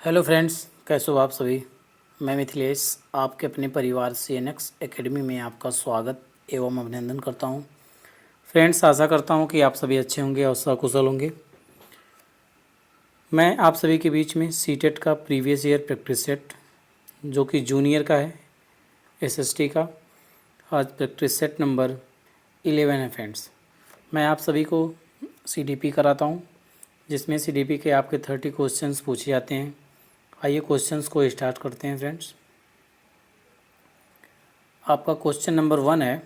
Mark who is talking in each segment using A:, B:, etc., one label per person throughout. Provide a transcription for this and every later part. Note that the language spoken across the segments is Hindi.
A: हेलो फ्रेंड्स, कैसे हो आप सभी। मैं मिथिलेश आपके अपने परिवार CNX एकेडमी में आपका स्वागत एवं अभिनंदन करता हूं। फ्रेंड्स, आशा करता हूं कि आप सभी अच्छे होंगे और सकुशल होंगे। मैं आप सभी के बीच में सीटेट का प्रीवियस ईयर प्रैक्टिस सेट जो कि जूनियर का है, SST का, आज प्रैक्टिस सेट नंबर 11 है। फ्रेंड्स, मैं आप सभी को CDP कराता हूँ, जिसमें CDP के आपके 30 क्वेश्चंस पूछे जाते हैं। आइए क्वेश्चंस को स्टार्ट करते हैं। फ्रेंड्स, आपका क्वेश्चन नंबर 1 है,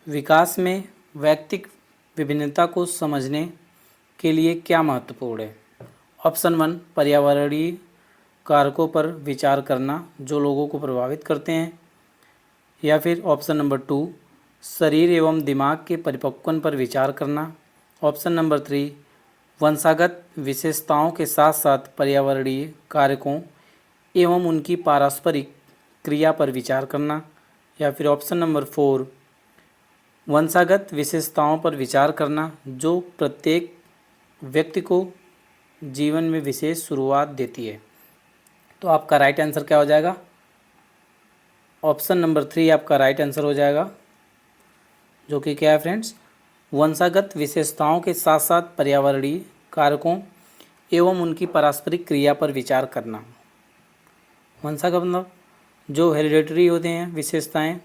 A: विकास में वैयक्तिक विभिन्नता को समझने के लिए क्या महत्वपूर्ण है। ऑप्शन 1, पर्यावरणीय कारकों पर विचार करना जो लोगों को प्रभावित करते हैं, या फिर ऑप्शन नंबर 2, शरीर एवं दिमाग के परिपक्वन पर विचार करना। ऑप्शन नंबर 3, वंशागत विशेषताओं के साथ साथ पर्यावरणीय कारकों एवं उनकी पारस्परिक क्रिया पर विचार करना। या फिर ऑप्शन नंबर 4, वंशागत विशेषताओं पर विचार करना जो प्रत्येक व्यक्ति को जीवन में विशेष शुरुआत देती है। तो आपका राइट आंसर क्या हो जाएगा? ऑप्शन नंबर 3 आपका राइट आंसर हो जाएगा, जो कि क्या है फ्रेंड्स, वंशागत विशेषताओं के साथ साथ पर्यावरणीय कारकों एवं उनकी पारस्परिक क्रिया पर विचार करना। वंशागत मतलब जो हेरिडेटरी होते हैं विशेषताएं,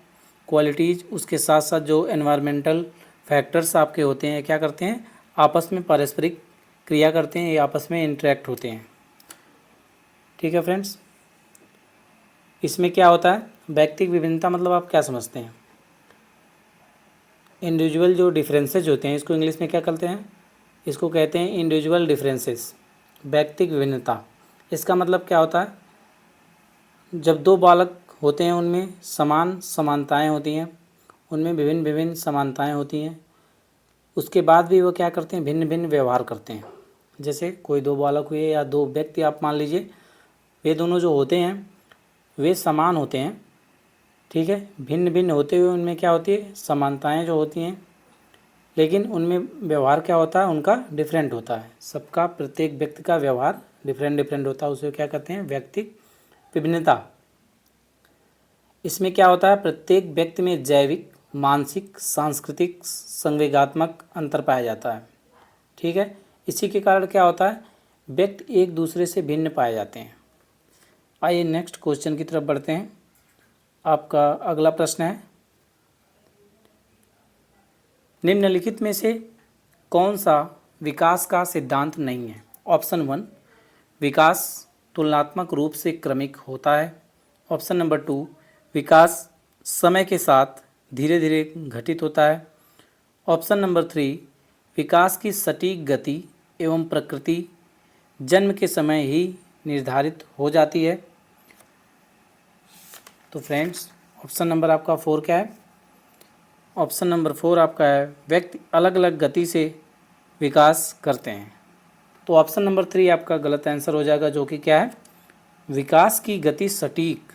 A: क्वालिटीज़, उसके साथ साथ जो एनवायरमेंटल फैक्टर्स आपके होते हैं, क्या करते हैं, आपस में पारस्परिक क्रिया करते हैं, ये आपस में इंटरेक्ट होते हैं। ठीक है फ्रेंड्स, इसमें क्या होता है, व्यक्तिगत विभिन्नता मतलब आप क्या समझते हैं? इंडिविजुअल जो डिफरेंसेस होते हैं, इसको इंग्लिश में क्या कहते हैं? इसको कहते हैं इंडिविजुअल डिफरेंसेस, व्यक्तिगत विभिन्नता। इसका मतलब क्या होता है, जब दो बालक होते हैं उनमें समान समानताएं होती हैं, उनमें विभिन्न विभिन्न समानताएं होती हैं, उसके बाद भी वो क्या करते हैं, भिन्न भिन्न व्यवहार करते हैं। जैसे कोई दो बालक हुए या दो व्यक्ति आप मान लीजिए, वे दोनों जो होते हैं वे समान होते हैं, ठीक है, भिन्न भिन्न होते हुए उनमें क्या होती है, समानताएं जो होती हैं, लेकिन उनमें व्यवहार क्या होता है, उनका डिफरेंट होता है। सबका, प्रत्येक व्यक्ति का व्यवहार डिफरेंट डिफरेंट होता है, उसे क्या कहते हैं, व्यक्तिगत विभिन्नता। इसमें क्या होता है, प्रत्येक व्यक्ति में जैविक, मानसिक, सांस्कृतिक, संवेगात्मक अंतर पाया जाता है। ठीक है, इसी के कारण क्या होता है, व्यक्ति एक दूसरे से भिन्न पाए जाते हैं। आइए नेक्स्ट क्वेश्चन की तरफ बढ़ते हैं। आपका अगला प्रश्न है, निम्नलिखित में से कौन सा विकास का सिद्धांत नहीं है। ऑप्शन 1, विकास तुलनात्मक रूप से क्रमिक होता है। ऑप्शन नंबर 2, विकास समय के साथ धीरे धीरे घटित होता है। ऑप्शन नंबर 3, विकास की सटीक गति एवं प्रकृति जन्म के समय ही निर्धारित हो जाती है। तो फ्रेंड्स, ऑप्शन नंबर आपका 4 क्या है? ऑप्शन नंबर 4 आपका है, व्यक्ति अलग अलग गति से विकास करते हैं। तो ऑप्शन नंबर 3 आपका गलत आंसर हो जाएगा, जो कि क्या है, विकास की गति सटीक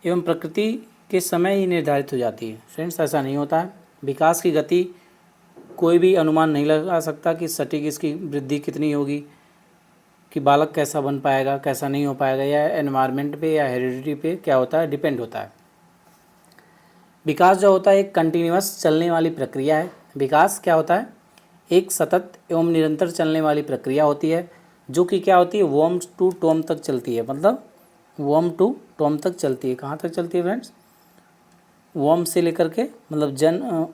A: एवं प्रकृति के समय ही निर्धारित हो जाती है। फ्रेंड्स, ऐसा नहीं होता है। विकास की गति कोई भी अनुमान नहीं लगा सकता कि सटीक इसकी वृद्धि कितनी होगी, कि बालक कैसा बन पाएगा, कैसा नहीं हो पाएगा, या एनवायरनमेंट पे या हेरिडिटी पे क्या होता है, डिपेंड होता है। विकास जो होता है एक कंटिन्यूअस चलने वाली प्रक्रिया है। विकास क्या होता है, एक सतत एवं निरंतर चलने वाली प्रक्रिया होती है, जो कि क्या होती है, वर्म टू टॉम तक चलती है। मतलब वर्म टू टॉम तक चलती है। कहाँ तक चलती है फ्रेंड्स? वर्म से लेकर के, मतलब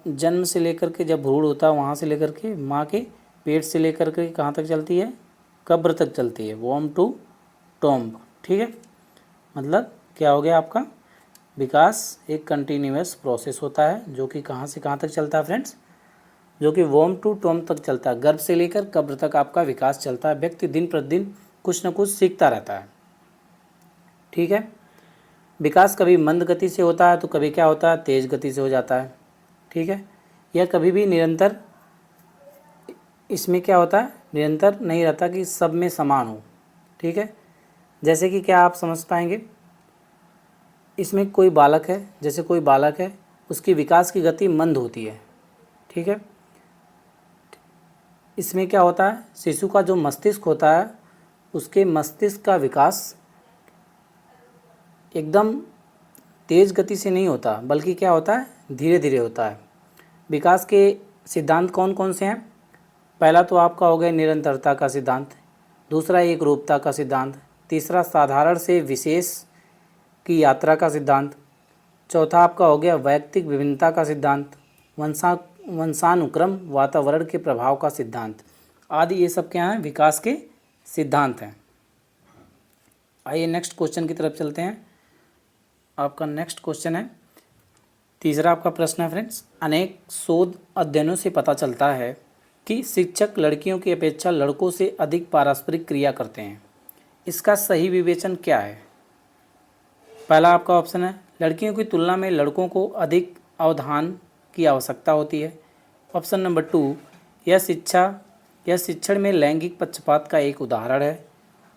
A: जन्म से लेकर के, जब भ्रूण होता है वहाँ से लेकर के, माँ के पेट से लेकर के कहाँ तक चलती है, कब्र तक चलती है, वर्म टू टॉम्ब। ठीक है, मतलब क्या हो गया आपका, विकास एक कंटिन्यूअस प्रोसेस होता है, जो कि कहाँ से कहाँ तक चलता है फ्रेंड्स, जो कि वर्म टू टॉम तक चलता है। गर्भ से लेकर कब्र तक आपका विकास चलता है। व्यक्ति दिन प्रतिदिन कुछ न कुछ सीखता रहता है। ठीक है, विकास कभी मंद गति से होता है तो कभी क्या होता है, तेज़ गति से हो जाता है। ठीक है, यह कभी भी निरंतर, इसमें क्या होता है, निरंतर नहीं रहता कि सब में समान हो। ठीक है, जैसे कि क्या आप समझ पाएंगे, इसमें कोई बालक है, जैसे कोई बालक है, उसकी विकास की गति मंद होती है। ठीक है, इसमें क्या होता है, शिशु का जो मस्तिष्क होता है उसके मस्तिष्क का विकास एकदम तेज़ गति से नहीं होता, बल्कि क्या होता है, धीरे धीरे होता है। विकास के सिद्धांत कौन कौन से हैं? पहला तो आपका हो गया निरंतरता का सिद्धांत, दूसरा एकरूपता का सिद्धांत, तीसरा साधारण से विशेष की यात्रा का सिद्धांत, चौथा आपका हो गया वैयक्तिक विभिन्नता का सिद्धांत, वंशानुक्रम वातावरण के प्रभाव का सिद्धांत आदि। ये सब क्या हैं, विकास के सिद्धांत हैं। आइए नेक्स्ट क्वेश्चन की तरफ चलते हैं। आपका नेक्स्ट क्वेश्चन है, तीसरा आपका प्रश्न है फ्रेंड्स, अनेक शोध अध्ययनों से पता चलता है कि शिक्षक लड़कियों की अपेक्षा लड़कों से अधिक पारस्परिक क्रिया करते हैं। इसका सही विवेचन क्या है? पहला आपका ऑप्शन है, लड़कियों की तुलना में लड़कों को अधिक अवधान की आवश्यकता होती है। ऑप्शन नंबर 2, यह शिक्षण में लैंगिक पक्षपात का एक उदाहरण है।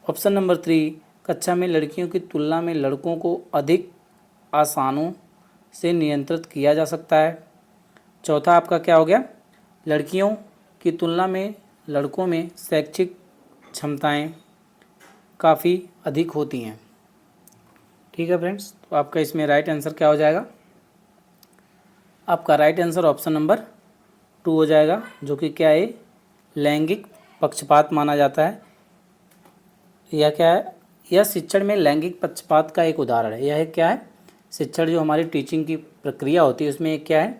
A: ऑप्शन नंबर 3, कक्षा में लड़कियों की तुलना में लड़कों को अधिक आसानों से नियंत्रित किया जा सकता है। चौथा आपका क्या हो गया, लड़कियों की तुलना में लड़कों में शैक्षिक क्षमताएं काफ़ी अधिक होती हैं। ठीक है फ्रेंड्स, तो आपका इसमें राइट आंसर क्या हो जाएगा? आपका राइट आंसर ऑप्शन नंबर 2 हो जाएगा, जो कि क्या है, लैंगिक पक्षपात माना जाता है। यह क्या है, यह शिक्षण में लैंगिक पक्षपात का एक उदाहरण है। यह क्या है, शिक्षण जो हमारी टीचिंग की प्रक्रिया होती है उसमें एक क्या है,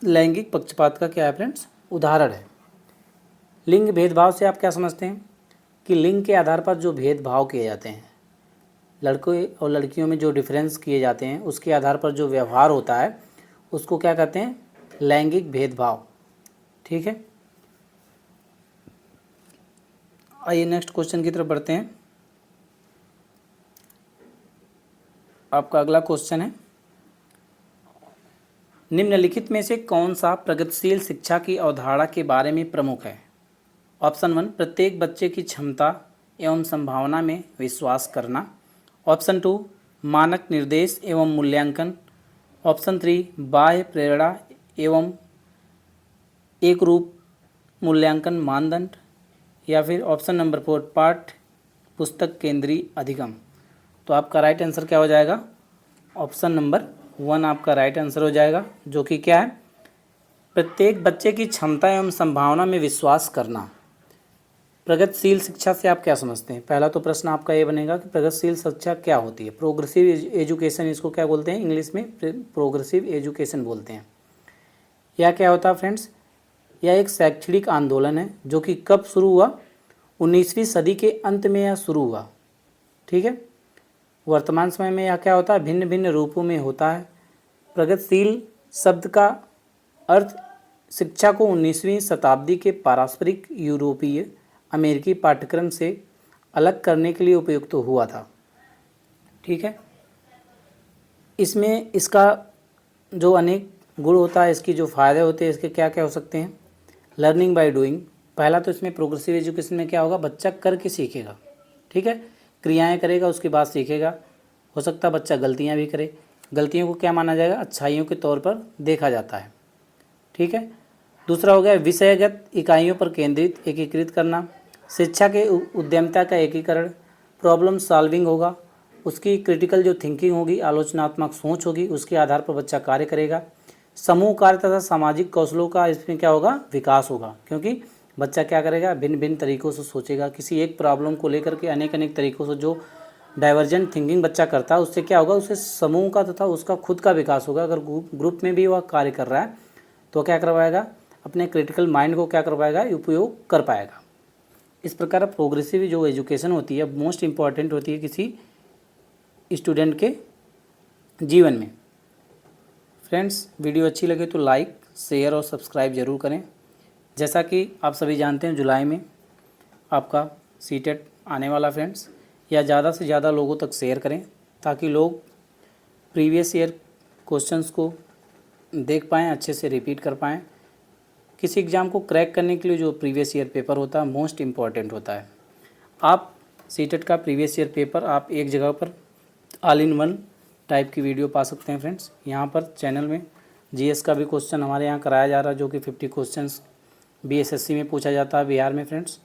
A: लैंगिक पक्षपात का क्या है फ्रेंड्स, उदाहरण है। लिंग भेदभाव से आप क्या समझते हैं कि लिंग के आधार पर जो भेदभाव किए जाते हैं, लड़कों और लड़कियों में जो डिफरेंस किए जाते हैं उसके आधार पर जो व्यवहार होता है उसको क्या कहते हैं, लैंगिक भेदभाव। ठीक है, आइए नेक्स्ट क्वेश्चन की तरफ बढ़ते हैं। आपका अगला क्वेश्चन है, निम्नलिखित में से कौन सा प्रगतिशील शिक्षा की अवधारणा के बारे में प्रमुख है? ऑप्शन 1, प्रत्येक बच्चे की क्षमता एवं संभावना में विश्वास करना। ऑप्शन 2, मानक निर्देश एवं मूल्यांकन। ऑप्शन 3, बाह्य प्रेरणा एवं एक रूप मूल्यांकन मानदंड। या फिर ऑप्शन नंबर 4, पाठ्य पुस्तक केंद्रीय अधिगम। तो आपका राइट आंसर क्या हो जाएगा? ऑप्शन नंबर 1 आपका राइट आंसर हो जाएगा, जो कि क्या है, प्रत्येक बच्चे की क्षमता एवं संभावना में विश्वास करना। प्रगतिशील शिक्षा से आप क्या समझते हैं? पहला तो प्रश्न आपका ये बनेगा कि प्रगतिशील शिक्षा क्या होती है। प्रोग्रेसिव एजुकेशन इसको क्या बोलते हैं, इंग्लिश में प्रोग्रेसिव एजुकेशन बोलते हैं। यह क्या होता है फ्रेंड्स, यह एक शैक्षणिक आंदोलन है जो कि कब शुरू हुआ, 19वीं सदी के अंत में यह शुरू हुआ। ठीक है, वर्तमान समय में यह क्या होता है, भिन्न भिन्न रूपों में होता है। प्रगतिशील शब्द का अर्थ शिक्षा को 19वीं शताब्दी के पारस्परिक यूरोपीय अमेरिकी पाठ्यक्रम से अलग करने के लिए उपयुक्त हुआ था। ठीक है, इसमें इसका जो अनेक गुण होता है, इसकी जो फ़ायदे होते हैं, इसके क्या क्या हो सकते हैं। लर्निंग बाय डूइंग, पहला तो इसमें प्रोग्रेसिव एजुकेशन में क्या होगा, बच्चा करके सीखेगा। ठीक है, क्रियाएं करेगा उसके बाद सीखेगा। हो सकता है बच्चा गलतियां भी करे, गलतियों को क्या माना जाएगा, अच्छाइयों के तौर पर देखा जाता है। ठीक है, दूसरा हो गया विषयगत इकाइयों पर केंद्रित एकीकृत करना, शिक्षा के उद्यमिता का एकीकरण, प्रॉब्लम सॉल्विंग होगा, उसकी क्रिटिकल जो थिंकिंग होगी, आलोचनात्मक सोच होगी, उसके आधार पर बच्चा कार्य करेगा। समूह कार्य तथा सामाजिक कौशलों का इसमें क्या होगा, विकास होगा, क्योंकि बच्चा क्या करेगा, भिन्न भिन्न तरीक़ों से सोचेगा। किसी एक प्रॉब्लम को लेकर के अनेक अनेक तरीक़ों से जो डाइवर्जेंट थिंकिंग बच्चा करता है, उससे क्या होगा, उससे समूह का तथा उसका खुद का विकास होगा। अगर ग्रुप में भी वह कार्य कर रहा है तो क्या कर पाएगा, अपने क्रिटिकल माइंड को क्या कर पाएगा, उपयोग कर पाएगा। इस प्रकार प्रोग्रेसिव जो एजुकेशन होती है मोस्ट इम्पॉर्टेंट होती है किसी स्टूडेंट के जीवन में। फ्रेंड्स, वीडियो अच्छी लगे तो लाइक, शेयर और सब्सक्राइब ज़रूर करें। जैसा कि आप सभी जानते हैं जुलाई में आपका सीटेट आने वाला फ्रेंड्स, या ज़्यादा से ज़्यादा लोगों तक शेयर करें ताकि लोग प्रीवियस ईयर क्वेश्चंस को देख पाएँ, अच्छे से रिपीट कर पाएँ। किसी एग्ज़ाम को क्रैक करने के लिए जो प्रीवियस ईयर पेपर होता है मोस्ट इम्पॉर्टेंट होता है। आप सीटेट का प्रीवियस ईयर पेपर आप एक जगह पर ऑल इन वन टाइप की वीडियो पा सकते हैं फ्रेंड्स। यहाँ पर चैनल में जीएस का भी क्वेश्चन हमारे यहाँ कराया जा रहा है, जो कि 50 क्वेश्चंस बीएसएससी में पूछा जाता है बिहार में फ्रेंड्स,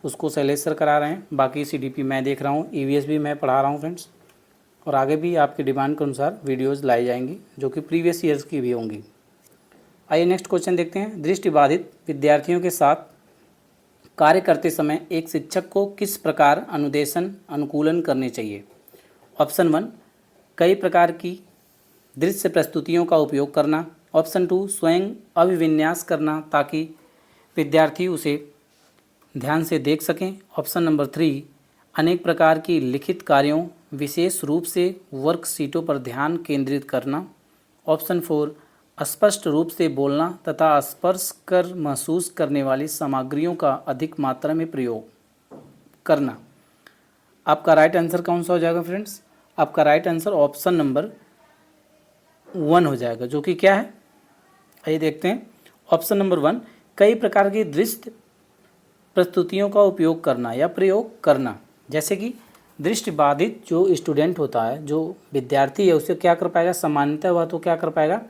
A: उसको शैलेश सर करा रहे हैं। बाकी सीडीपी मैं देख रहा हूँ, ईवीएस भी मैं पढ़ा रहा हूँ फ्रेंड्स, और आगे भी आपकी डिमांड के अनुसार वीडियोज़ लाई जाएंगी जो कि प्रीवियस ईयर्स की भी होंगी। आइए नेक्स्ट क्वेश्चन देखते हैं। दृष्टिबाधित विद्यार्थियों के साथ कार्य करते समय एक शिक्षक को किस प्रकार अनुदेशन अनुकूलन करने चाहिए? ऑप्शन 1, कई प्रकार की दृश्य प्रस्तुतियों का उपयोग करना। ऑप्शन 2, स्वयं अभिविन्यास करना ताकि विद्यार्थी उसे ध्यान से देख सकें। ऑप्शन नंबर 3, अनेक प्रकार की लिखित कार्यों विशेष रूप से वर्कशीटों पर ध्यान केंद्रित करना। ऑप्शन 4, स्पष्ट रूप से बोलना तथा स्पर्श कर महसूस करने वाली सामग्रियों का अधिक मात्रा में प्रयोग करना। आपका राइट आंसर कौन सा हो जाएगा फ्रेंड्स? आपका राइट आंसर ऑप्शन नंबर 1 हो जाएगा, जो कि क्या है, आइए देखते हैं। ऑप्शन नंबर 1, कई प्रकार की दृश्य प्रस्तुतियों का उपयोग करना या प्रयोग करना। जैसे कि दृष्टिबाधित जो स्टूडेंट होता है, जो विद्यार्थी है, उसे क्या कर पाएगा? सामान्यतः वह तो क्या कर पाएगा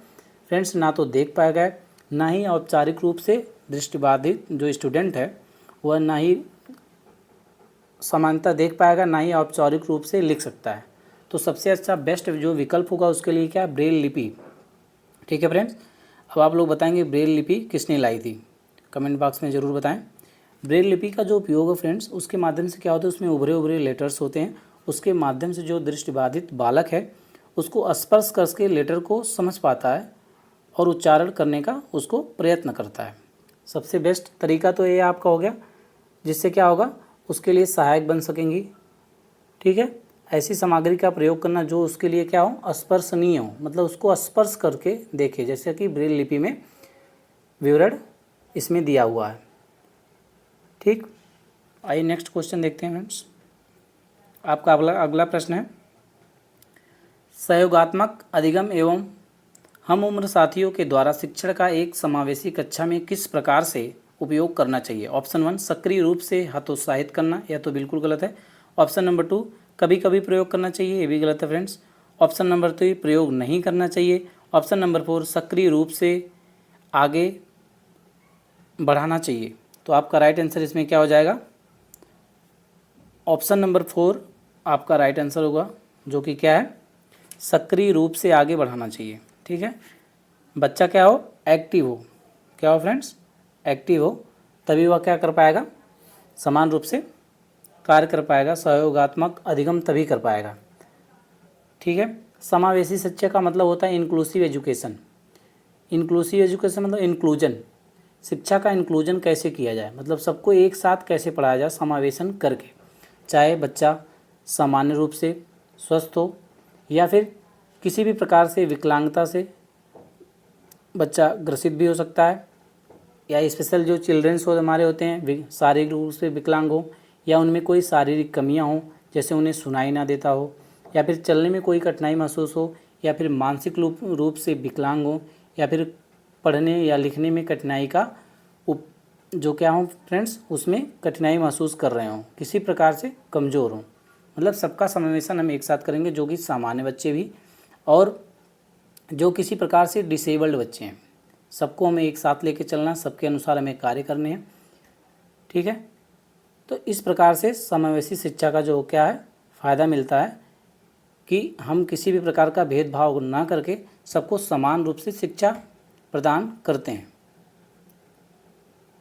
A: फ्रेंड्स, ना तो देख पाएगा, ना ही औपचारिक रूप से दृष्टिबाधित जो स्टूडेंट है वह ना ही सामान्यतः देख पाएगा, ना ही औपचारिक रूप से लिख सकता है। तो सबसे अच्छा बेस्ट जो विकल्प होगा उसके लिए क्या? ब्रेल लिपि। ठीक है फ्रेंड्स, अब आप लोग बताएंगे ब्रेल लिपि किसने लाई थी? कमेंट बॉक्स में ज़रूर बताएं। ब्रेल लिपि का जो उपयोग है फ्रेंड्स, उसके माध्यम से क्या होता है, उसमें उभरे उभरे लेटर्स होते हैं, उसके माध्यम से जो दृष्टिबाधित बालक है उसको स्पर्श करके लेटर को समझ पाता है और उच्चारण करने का उसको प्रयत्न करता है। सबसे बेस्ट तरीका तो ये आपका हो गया, जिससे क्या होगा, उसके लिए सहायक बन सकेंगी। ठीक है, ऐसी सामग्री का प्रयोग करना जो उसके लिए क्या हो, स्पर्शनीय हो, मतलब उसको स्पर्श करके देखे, जैसे कि ब्रेल लिपि में विवरण इसमें दिया हुआ है। ठीक, आइए नेक्स्ट क्वेश्चन देखते हैं फ्रेंड्स। आपका अगला प्रश्न है, सहयोगात्मक अधिगम एवं हम उम्र साथियों के द्वारा शिक्षण का एक समावेशी कक्षा में किस प्रकार से उपयोग करना चाहिए? ऑप्शन 1, सक्रिय रूप से हतोत्साहित करना, यह तो बिल्कुल गलत है। ऑप्शन नंबर 2, कभी कभी प्रयोग करना चाहिए, ये भी गलत है फ्रेंड्स। ऑप्शन नंबर 3, प्रयोग नहीं करना चाहिए। ऑप्शन नंबर 4, सक्रिय रूप से आगे बढ़ाना चाहिए। तो आपका राइट आंसर इसमें क्या हो जाएगा? ऑप्शन नंबर 4 आपका राइट आंसर होगा, जो कि क्या है, सक्रिय रूप से आगे बढ़ाना चाहिए। ठीक है, बच्चा क्या हो, एक्टिव हो, क्या हो फ्रेंड्स, एक्टिव हो, तभी वह क्या कर पाएगा, समान रूप से कार्य कर पाएगा, सहयोगात्मक अधिगम तभी कर पाएगा। ठीक है, समावेशी शिक्षा का मतलब होता है इंक्लूसिव एजुकेशन। इंक्लूसिव एजुकेशन मतलब इंक्लूजन, शिक्षा का इंक्लूजन कैसे किया जाए, मतलब सबको एक साथ कैसे पढ़ाया जाए समावेशन करके, चाहे बच्चा सामान्य रूप से स्वस्थ हो या फिर किसी भी प्रकार से विकलांगता से बच्चा ग्रसित भी हो सकता है, या स्पेशल जो चिल्ड्रंस हो हमारे होते हैं शारीरिक रूप से विकलांग हो, या उनमें कोई शारीरिक कमियां हो, जैसे उन्हें सुनाई ना देता हो, या फिर चलने में कोई कठिनाई महसूस हो, या फिर मानसिक रूप से विकलांग हो, या फिर पढ़ने या लिखने में कठिनाई का जो क्या हो फ्रेंड्स, उसमें कठिनाई महसूस कर रहे हों, किसी प्रकार से कमज़ोर हों, मतलब सबका समावेशन हम एक साथ करेंगे, जो कि सामान्य बच्चे भी और जो किसी प्रकार से डिसेबल्ड बच्चे हैं, सबको हमें एक साथ लेके चलना, सबके अनुसार हमें कार्य करने हैं। ठीक है, तो इस प्रकार से समावेशी शिक्षा का जो क्या है फ़ायदा मिलता है कि हम किसी भी प्रकार का भेदभाव ना करके सबको समान रूप से शिक्षा प्रदान करते हैं।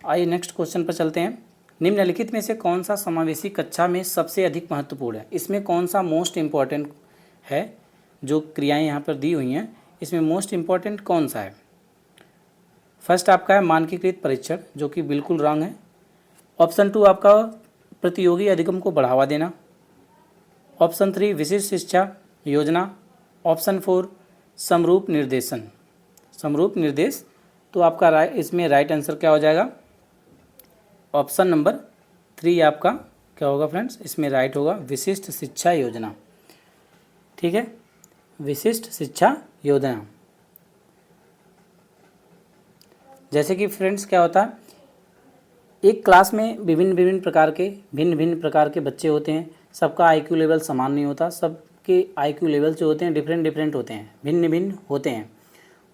A: आइए नेक्स्ट क्वेश्चन पर चलते हैं। निम्नलिखित में से कौन सा समावेशी कक्षा में सबसे अधिक महत्वपूर्ण है? इसमें कौन सा मोस्ट इम्पॉर्टेंट है? जो क्रियाएं यहाँ पर दी हुई हैं, इसमें मोस्ट इम्पॉर्टेंट कौन सा है? फर्स्ट आपका है मानकीकृत परीक्षण, जो कि बिल्कुल रॉन्ग है। ऑप्शन 2 आपका प्रतियोगी अधिगम को बढ़ावा देना। ऑप्शन 3 विशिष्ट शिक्षा योजना। ऑप्शन 4 समरूप निर्देशन, समरूप निर्देश। तो आपका इसमें राइट आंसर क्या हो जाएगा? ऑप्शन नंबर 3 आपका क्या होगा फ्रेंड्स, इसमें राइट होगा विशिष्ट शिक्षा योजना। ठीक है, विशिष्ट शिक्षा योजना। जैसे कि फ्रेंड्स क्या होता है, एक क्लास में भिन्न भिन्न प्रकार के बच्चे होते हैं, सबका आईक्यू लेवल समान नहीं होता, सबके आईक्यू लेवल जो होते हैं डिफरेंट होते हैं, भिन्न होते हैं।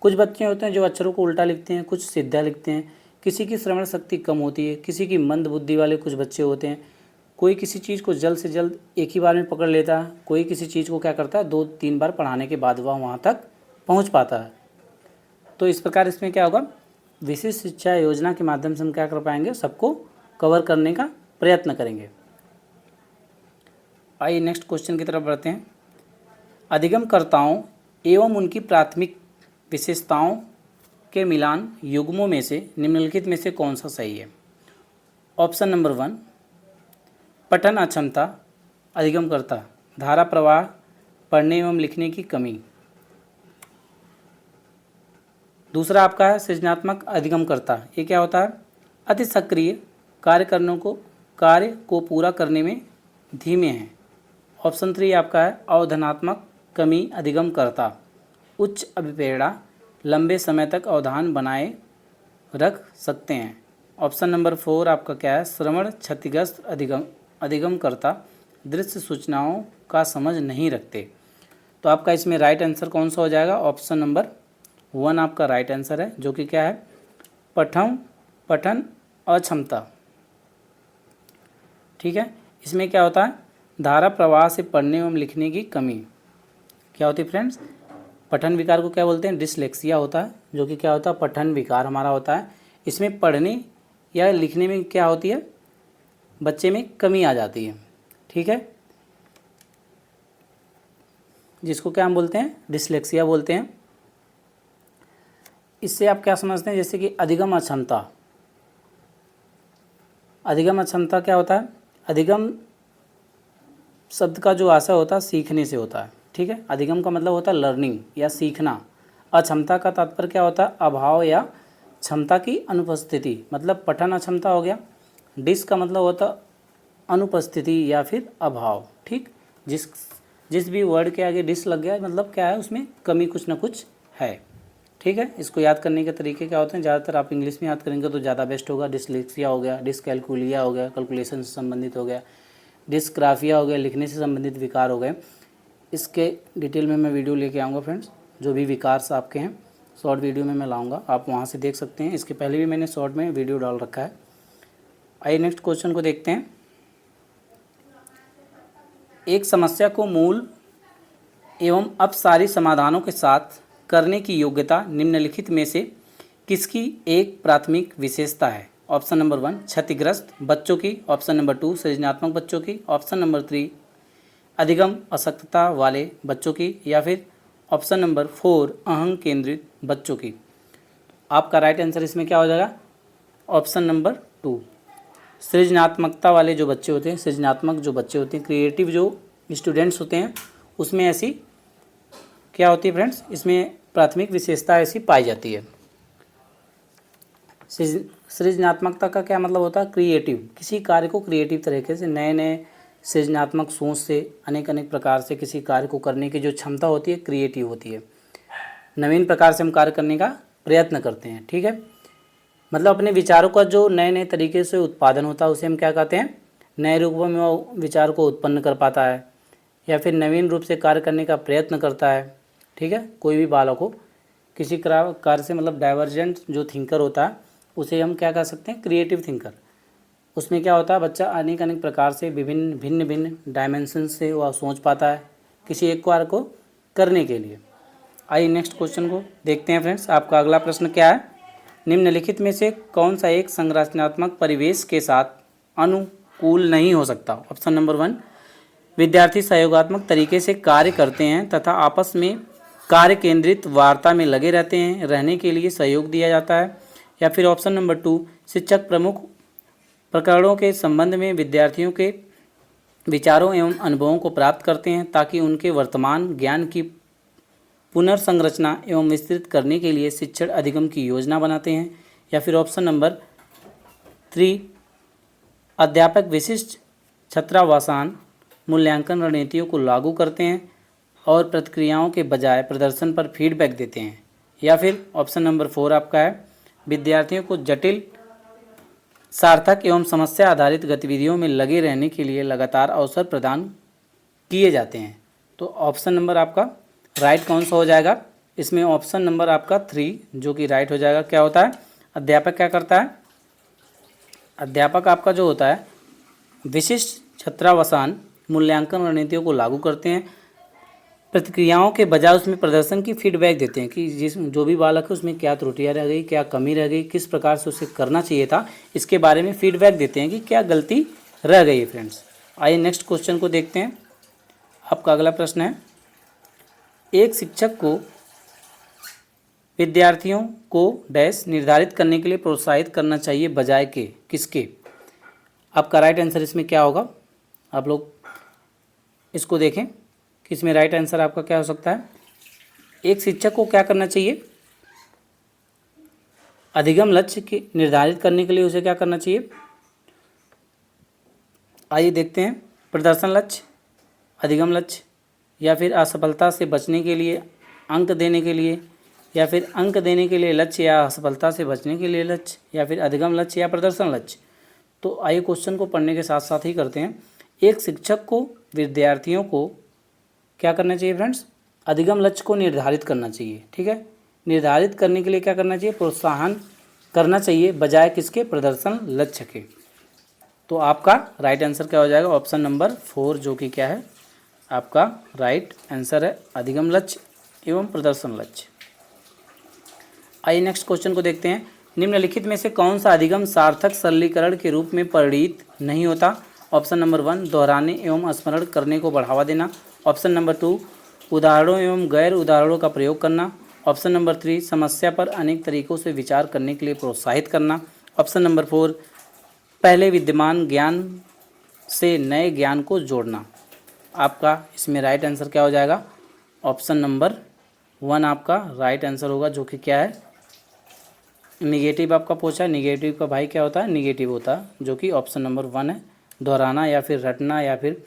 A: कुछ बच्चे होते हैं जो अक्षरों को उल्टा लिखते हैं, कुछ सीधा लिखते हैं, किसी की श्रवण शक्ति कम होती है, किसी की मंद बुद्धि वाले कुछ बच्चे होते हैं, कोई किसी चीज़ को जल्द से जल्द एक ही बार में पकड़ लेता है, कोई किसी चीज़ को क्या करता है 2-3 बार पढ़ाने के बाद वह वहाँ तक पहुँच पाता है। तो इस प्रकार इसमें क्या होगा, विशिष्ट शिक्षा योजना के माध्यम से हम क्या कर पाएंगे, सबको कवर करने का प्रयत्न करेंगे। आइए नेक्स्ट क्वेश्चन की तरफ बढ़ते हैं। अधिगमकर्ताओं एवं उनकी प्राथमिक विशेषताओं के मिलान युग्मों में से निम्नलिखित में से कौन सा सही है? ऑप्शन नंबर 1 पठन अक्षमता, अधिगमकर्ता, धारा प्रवाह, पढ़ने एवं लिखने की कमी। दूसरा आपका है सृजनात्मक अधिगमकर्ता, ये क्या होता है, अति सक्रिय, कार्य को पूरा करने में धीमे हैं। ऑप्शन 3 आपका है अवधानात्मक कमी अधिगमकर्ता, उच्च अभिप्रेरणा, लंबे समय तक अवधान बनाए रख सकते हैं। ऑप्शन नंबर 4 आपका क्या है, श्रवण क्षतिग्रस्त अधिगमकर्ता, दृश्य सूचनाओं का समझ नहीं रखते। तो आपका इसमें राइट आंसर कौन सा हो जाएगा? ऑप्शन नंबर 1 आपका राइट आंसर है, जो कि क्या है, पठन अक्षमता। ठीक है, इसमें क्या होता है, धारा प्रवाह से पढ़ने एवं लिखने की कमी क्या होती है फ्रेंड्स? पठन विकार को क्या बोलते हैं? डिसलेक्सिया होता है, जो कि क्या होता है, पठन विकार हमारा होता है। इसमें पढ़ने या लिखने में क्या होती है, बच्चे में कमी आ जाती है। ठीक है, जिसको क्या हम बोलते हैं, डिसलेक्सिया बोलते हैं। इससे आप क्या समझते हैं, जैसे कि अधिगम अक्षमता। अधिगम अक्षमता क्या होता है? अधिगम शब्द का जो आशय होता है सीखने से होता है। ठीक है, अधिगम का मतलब होता है लर्निंग या सीखना। अक्षमता का तात्पर्य क्या होता है? अभाव या क्षमता की अनुपस्थिति, मतलब पठन अक्षमता हो गया। डिस का मतलब होता है अनुपस्थिति या फिर अभाव। ठीक, जिस भी वर्ड के आगे डिस लग गया मतलब क्या है, उसमें कमी कुछ ना कुछ है। ठीक है, इसको याद करने के तरीके क्या होते हैं, ज़्यादातर आप इंग्लिश में याद करेंगे तो ज़्यादा बेस्ट होगा। डिसलेक्सिया हो गया, डिसकैलकुलिया हो गया, कैलकुलेशन से संबंधित हो गया, डिस्ग्राफिया हो गया, लिखने से संबंधित विकार हो गए। इसके डिटेल में मैं वीडियो लेके आऊँगा फ्रेंड्स, जो भी विकार आपके हैं शॉर्ट वीडियो में मैं लाऊंगा, आप वहाँ से देख सकते हैं। इसके पहले भी मैंने शॉर्ट में वीडियो डाल रखा है। आइए नेक्स्ट क्वेश्चन को देखते हैं। एक समस्या को मूल एवं अपसारी समाधानों के साथ करने की योग्यता निम्नलिखित में से किसकी एक प्राथमिक विशेषता है? ऑप्शन नंबर 1 क्षतिग्रस्त बच्चों की, ऑप्शन नंबर 2 सृजनात्मक बच्चों की, ऑप्शन नंबर 3 अधिगम अशक्तता वाले बच्चों की, या फिर ऑप्शन नंबर 4 अहंग केंद्रित बच्चों की। आपका राइट आंसर इसमें क्या हो जाएगा? ऑप्शन नंबर 2 सृजनात्मकता वाले जो बच्चे होते हैं, सृजनात्मक जो बच्चे होते हैं, क्रिएटिव जो स्टूडेंट्स होते हैं, उसमें ऐसी क्या होती है फ्रेंड्स, इसमें प्राथमिक विशेषता ऐसी पाई जाती है। सृजनात्मकता का क्या मतलब होता है? क्रिएटिव, किसी कार्य को क्रिएटिव तरीके से नए नए सृजनात्मक सोच से अनेक प्रकार से किसी कार्य को करने की जो क्षमता होती है क्रिएटिव होती है। नवीन प्रकार से हम कार्य करने का प्रयत्न करते हैं। ठीक है, मतलब अपने विचारों का जो नए नए तरीके से उत्पादन होता है उसे हम क्या कहते हैं? नए रूपों में वो विचार को उत्पन्न कर पाता है या फिर नवीन रूप से कार्य करने का प्रयत्न करता है। ठीक है, कोई भी बालक हो किसी कार्य से, मतलब डाइवर्जेंट जो थिंकर होता है उसे हम क्या कह सकते हैं? Creative thinker. उसमें क्या होता है, बच्चा अनेक प्रकार से भिन्न डायमेंशन से वह सोच पाता है किसी एक कार्य को करने के लिए। आइए नेक्स्ट क्वेश्चन को देखते हैं फ्रेंड्स। आपका अगला प्रश्न क्या है? निम्नलिखित में से कौन सा एक संरचनात्मक परिवेश के साथ अनुकूल नहीं हो सकता? ऑप्शन नंबर 1 विद्यार्थी सहयोगात्मक तरीके से कार्य करते हैं तथा आपस में कार्य केंद्रित वार्ता में लगे रहते हैं, रहने के लिए सहयोग दिया जाता है, या फिर ऑप्शन नंबर 2 शिक्षक प्रमुख प्रकरणों के संबंध में विद्यार्थियों के विचारों एवं अनुभवों को प्राप्त करते हैं ताकि उनके वर्तमान ज्ञान की पुनर्संरचना एवं विस्तृत करने के लिए शिक्षण अधिगम की योजना बनाते हैं, या फिर ऑप्शन नंबर 3 अध्यापक विशिष्ट छात्रावासान मूल्यांकन रणनीतियों को लागू करते हैं और प्रतिक्रियाओं के बजाय प्रदर्शन पर फीडबैक देते हैं, या फिर ऑप्शन नंबर 4 आपका है विद्यार्थियों को जटिल सार्थक एवं समस्या आधारित गतिविधियों में लगे रहने के लिए लगातार अवसर प्रदान किए जाते हैं। तो ऑप्शन नंबर आपका राइट कौन सा हो जाएगा? इसमें ऑप्शन नंबर आपका 3 जो कि राइट हो जाएगा। क्या होता है? अध्यापक क्या करता है? अध्यापक आपका जो होता है विशिष्ट छात्रावसान मूल्यांकन रणनीतियों को लागू करते हैं, प्रतिक्रियाओं के बजाय उसमें प्रदर्शन की फीडबैक देते हैं कि जिस जो भी बालक है उसमें क्या त्रुटियां रह गई, क्या कमी रह गई, किस प्रकार से उसे करना चाहिए था, इसके बारे में फीडबैक देते हैं कि क्या गलती रह गई है। फ्रेंड्स आइए नेक्स्ट क्वेश्चन को देखते हैं। आपका अगला प्रश्न है, एक शिक्षक को विद्यार्थियों को डैश निर्धारित करने के लिए प्रोत्साहित करना चाहिए बजाय के किसके? आपका राइट आंसर इसमें क्या होगा? आप लोग इसको देखें कि इसमें राइट आंसर आपका क्या हो सकता है। एक शिक्षक को क्या करना चाहिए? अधिगम लक्ष्य के निर्धारित करने के लिए उसे क्या करना चाहिए? आइए देखते हैं। प्रदर्शन लक्ष्य, अधिगम लक्ष्य, या फिर असफलता से बचने के लिए अंक देने के लिए, या फिर अंक देने के लिए लक्ष्य, या असफलता से बचने के लिए लक्ष्य, या फिर अधिगम लक्ष्य या प्रदर्शन लक्ष्य। तो आइए क्वेश्चन को पढ़ने के साथ साथ ही करते हैं। एक शिक्षक को विद्यार्थियों को क्या करना चाहिए फ्रेंड्स? अधिगम लक्ष्य को निर्धारित करना चाहिए। ठीक है, निर्धारित करने के लिए क्या करना चाहिए? प्रोत्साहन करना चाहिए बजाय किसके? प्रदर्शन लक्ष्य के। तो आपका राइट आंसर क्या हो जाएगा? ऑप्शन नंबर 4 जो कि क्या है आपका राइट आंसर है, अधिगम लक्ष्य एवं प्रदर्शन लक्ष्य। आइए नेक्स्ट क्वेश्चन को देखते हैं। निम्नलिखित में से कौन सा अधिगम सार्थक सरलीकरण के रूप में परिणित नहीं होता? ऑप्शन नंबर 1 दोहराने एवं स्मरण करने को बढ़ावा देना। ऑप्शन नंबर 2 उदाहरणों एवं गैर उदाहरणों का प्रयोग करना। ऑप्शन नंबर 3 समस्या पर अनेक तरीकों से विचार करने के लिए प्रोत्साहित करना। ऑप्शन नंबर 4 पहले विद्यमान ज्ञान से नए ज्ञान को जोड़ना। आपका इसमें राइट आंसर क्या हो जाएगा? ऑप्शन नंबर 1 आपका राइट आंसर होगा, जो कि क्या है निगेटिव आपका पूछा है। निगेटिव का भाई क्या होता है? निगेटिव होता है, जो कि ऑप्शन नंबर 1 है। दोहराना या फिर रटना या फिर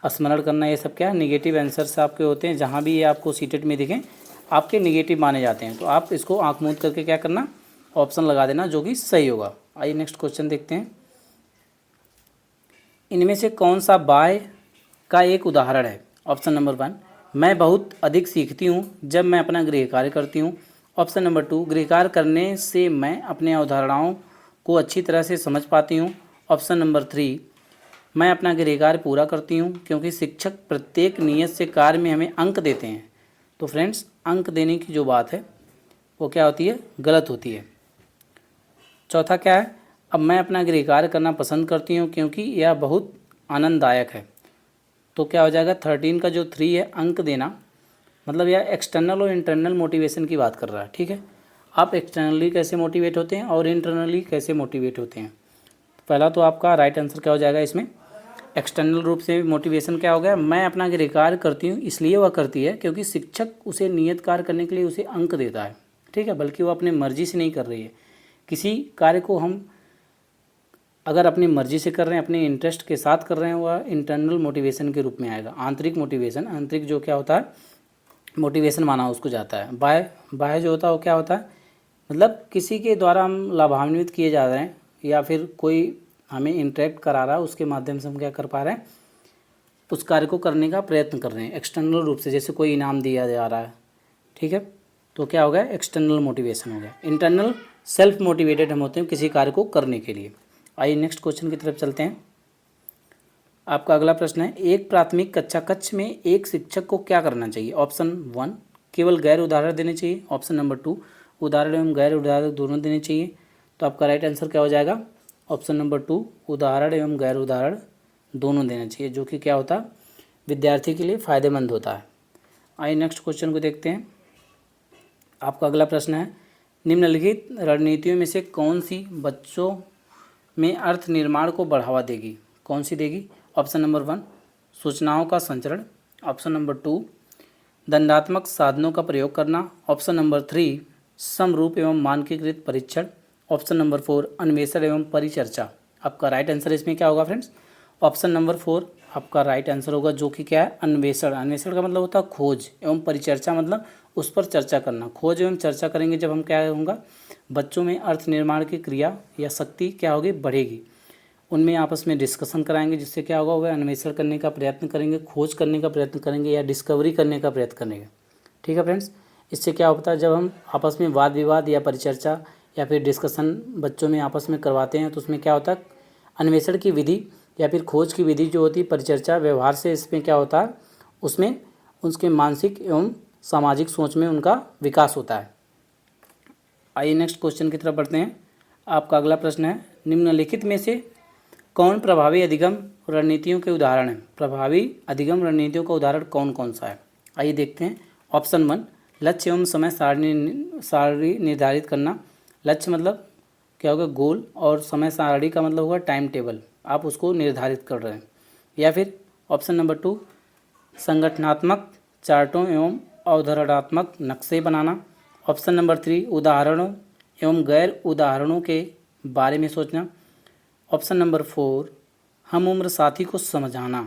A: स्मरण करना, ये सब क्या है निगेटिव आंसर्स आपके होते हैं। जहाँ भी ये आपको सीटेट में दिखें आपके निगेटिव माने जाते हैं, तो आप इसको आंख मूंद करके क्या करना? ऑप्शन लगा देना, जो कि सही होगा। आइए नेक्स्ट क्वेश्चन देखते हैं। इनमें से कौन सा बाय का एक उदाहरण है? ऑप्शन नंबर 1 मैं बहुत अधिक सीखती हूँ जब मैं अपना गृह कार्य करती हूँ। ऑप्शन नंबर 2 गृह कार्य करने से मैं अपने अवधारणाओं को अच्छी तरह से समझ पाती हूँ। ऑप्शन नंबर 3 मैं अपना गृह कार्य पूरा करती हूँ क्योंकि शिक्षक प्रत्येक नियत से कार्य में हमें अंक देते हैं। तो फ्रेंड्स अंक देने की जो बात है वो क्या होती है? गलत होती है। चौथा क्या है? अब मैं अपना गृह कार्य करना पसंद करती हूँ क्योंकि यह बहुत आनंददायक है। तो क्या हो जाएगा? 13 का जो 3 है अंक देना, मतलब यह एक्सटर्नल और इंटरनल मोटिवेशन की बात कर रहा है। ठीक है, आप एक्सटर्नली कैसे मोटिवेट होते हैं और इंटरनली कैसे मोटिवेट होते हैं। पहला तो आपका राइट आंसर क्या हो जाएगा इसमें? एक्सटर्नल रूप से मोटिवेशन क्या हो गया? मैं अपना गृह कार्य करती हूँ इसलिए वह करती है क्योंकि शिक्षक उसे नियत कार्य करने के लिए उसे अंक देता है। ठीक है, बल्कि वो अपनी मर्जी से नहीं कर रही है। किसी कार्य को हम अगर अपनी मर्जी से कर रहे हैं, अपने इंटरेस्ट के साथ कर रहे हैं, वह इंटरनल मोटिवेशन के रूप में आएगा। आंतरिक मोटिवेशन, आंतरिक जो क्या होता है मोटिवेशन माना उसको जाता है। बाह्य जो होता है वो क्या होता है? मतलब किसी के द्वारा हम लाभान्वित किए जा रहे हैं या फिर कोई हमें इंटरेक्ट करा रहा है, उसके माध्यम से हम क्या कर पा रहे हैं? उस कार्य को करने का प्रयत्न कर रहे हैं एक्सटर्नल रूप से, जैसे कोई इनाम दिया जा रहा है। ठीक है, तो क्या हो गया? एक्सटर्नल मोटिवेशन हो गया। इंटरनल सेल्फ मोटिवेटेड हम होते हैं किसी कार्य को करने के लिए। आइए नेक्स्ट क्वेश्चन की तरफ चलते हैं। आपका अगला प्रश्न है, एक प्राथमिक कक्षा कक्ष में एक शिक्षक को क्या करना चाहिए? ऑप्शन 1 केवल गैर उदाहरण देने चाहिए। ऑप्शन नंबर 2 उदाहरण एवं गैर उदाहरण दोनों देने चाहिए। तो आपका राइट आंसर क्या हो जाएगा? ऑप्शन नंबर 2 उदाहरण एवं गैर उदाहरण दोनों देना चाहिए, जो कि क्या होता है विद्यार्थी के लिए फ़ायदेमंद होता है। आइए नेक्स्ट क्वेश्चन को देखते हैं। आपका अगला प्रश्न है, निम्नलिखित रणनीतियों में से कौन सी बच्चों में अर्थ निर्माण को बढ़ावा देगी? कौन सी देगी? ऑप्शन नंबर 1 सूचनाओं का संचरण। ऑप्शन नंबर 2 दंडात्मक साधनों का प्रयोग करना। ऑप्शन नंबर 3 समरूप एवं मानकीकृत परीक्षण। ऑप्शन नंबर 4 अन्वेषण एवं परिचर्चा। आपका राइट आंसर इसमें क्या होगा फ्रेंड्स? ऑप्शन नंबर 4 आपका राइट आंसर होगा, जो कि क्या है अन्वेषण। अन्वेषण का मतलब होता है खोज, एवं परिचर्चा मतलब उस पर चर्चा करना। खोज एवं चर्चा करेंगे जब हम, क्या होगा बच्चों में अर्थ निर्माण की क्रिया या शक्ति क्या होगी? बढ़ेगी। उनमें आपस में डिस्कशन कराएंगे, जिससे क्या होगा वह अन्वेषण करने का प्रयत्न करेंगे, खोज करने का प्रयत्न करेंगे या डिस्कवरी करने का प्रयत्न करेंगे। ठीक है फ्रेंड्स, इससे क्या होता है जब हम आपस में वाद विवाद या परिचर्चा या फिर डिस्कशन बच्चों में आपस में करवाते हैं, तो उसमें क्या होता है, अन्वेषण की विधि या फिर खोज की विधि जो होती है, परिचर्चा व्यवहार से इसमें क्या होता है, उसमें उसके मानसिक एवं सामाजिक सोच में उनका विकास होता है। आइए नेक्स्ट क्वेश्चन की तरफ बढ़ते हैं। आपका अगला प्रश्न है, निम्नलिखित में से कौन प्रभावी अधिगम रणनीतियों के उदाहरण हैं? प्रभावी अधिगम रणनीतियों का उदाहरण कौन कौन सा है? आइए देखते हैं। ऑप्शन 1, लक्ष्य एवं समय सारणी निर्धारित करना। लक्ष्य मतलब क्या होगा, गोल, और समय सारणी का मतलब होगा टाइम टेबल, आप उसको निर्धारित कर रहे हैं। या फिर ऑप्शन नंबर 2, संगठनात्मक चार्टों एवं अवधारणात्मक नक्शे बनाना। ऑप्शन नंबर 3, उदाहरणों एवं गैर उदाहरणों के बारे में सोचना। ऑप्शन नंबर 4, हम उम्र साथी को समझाना।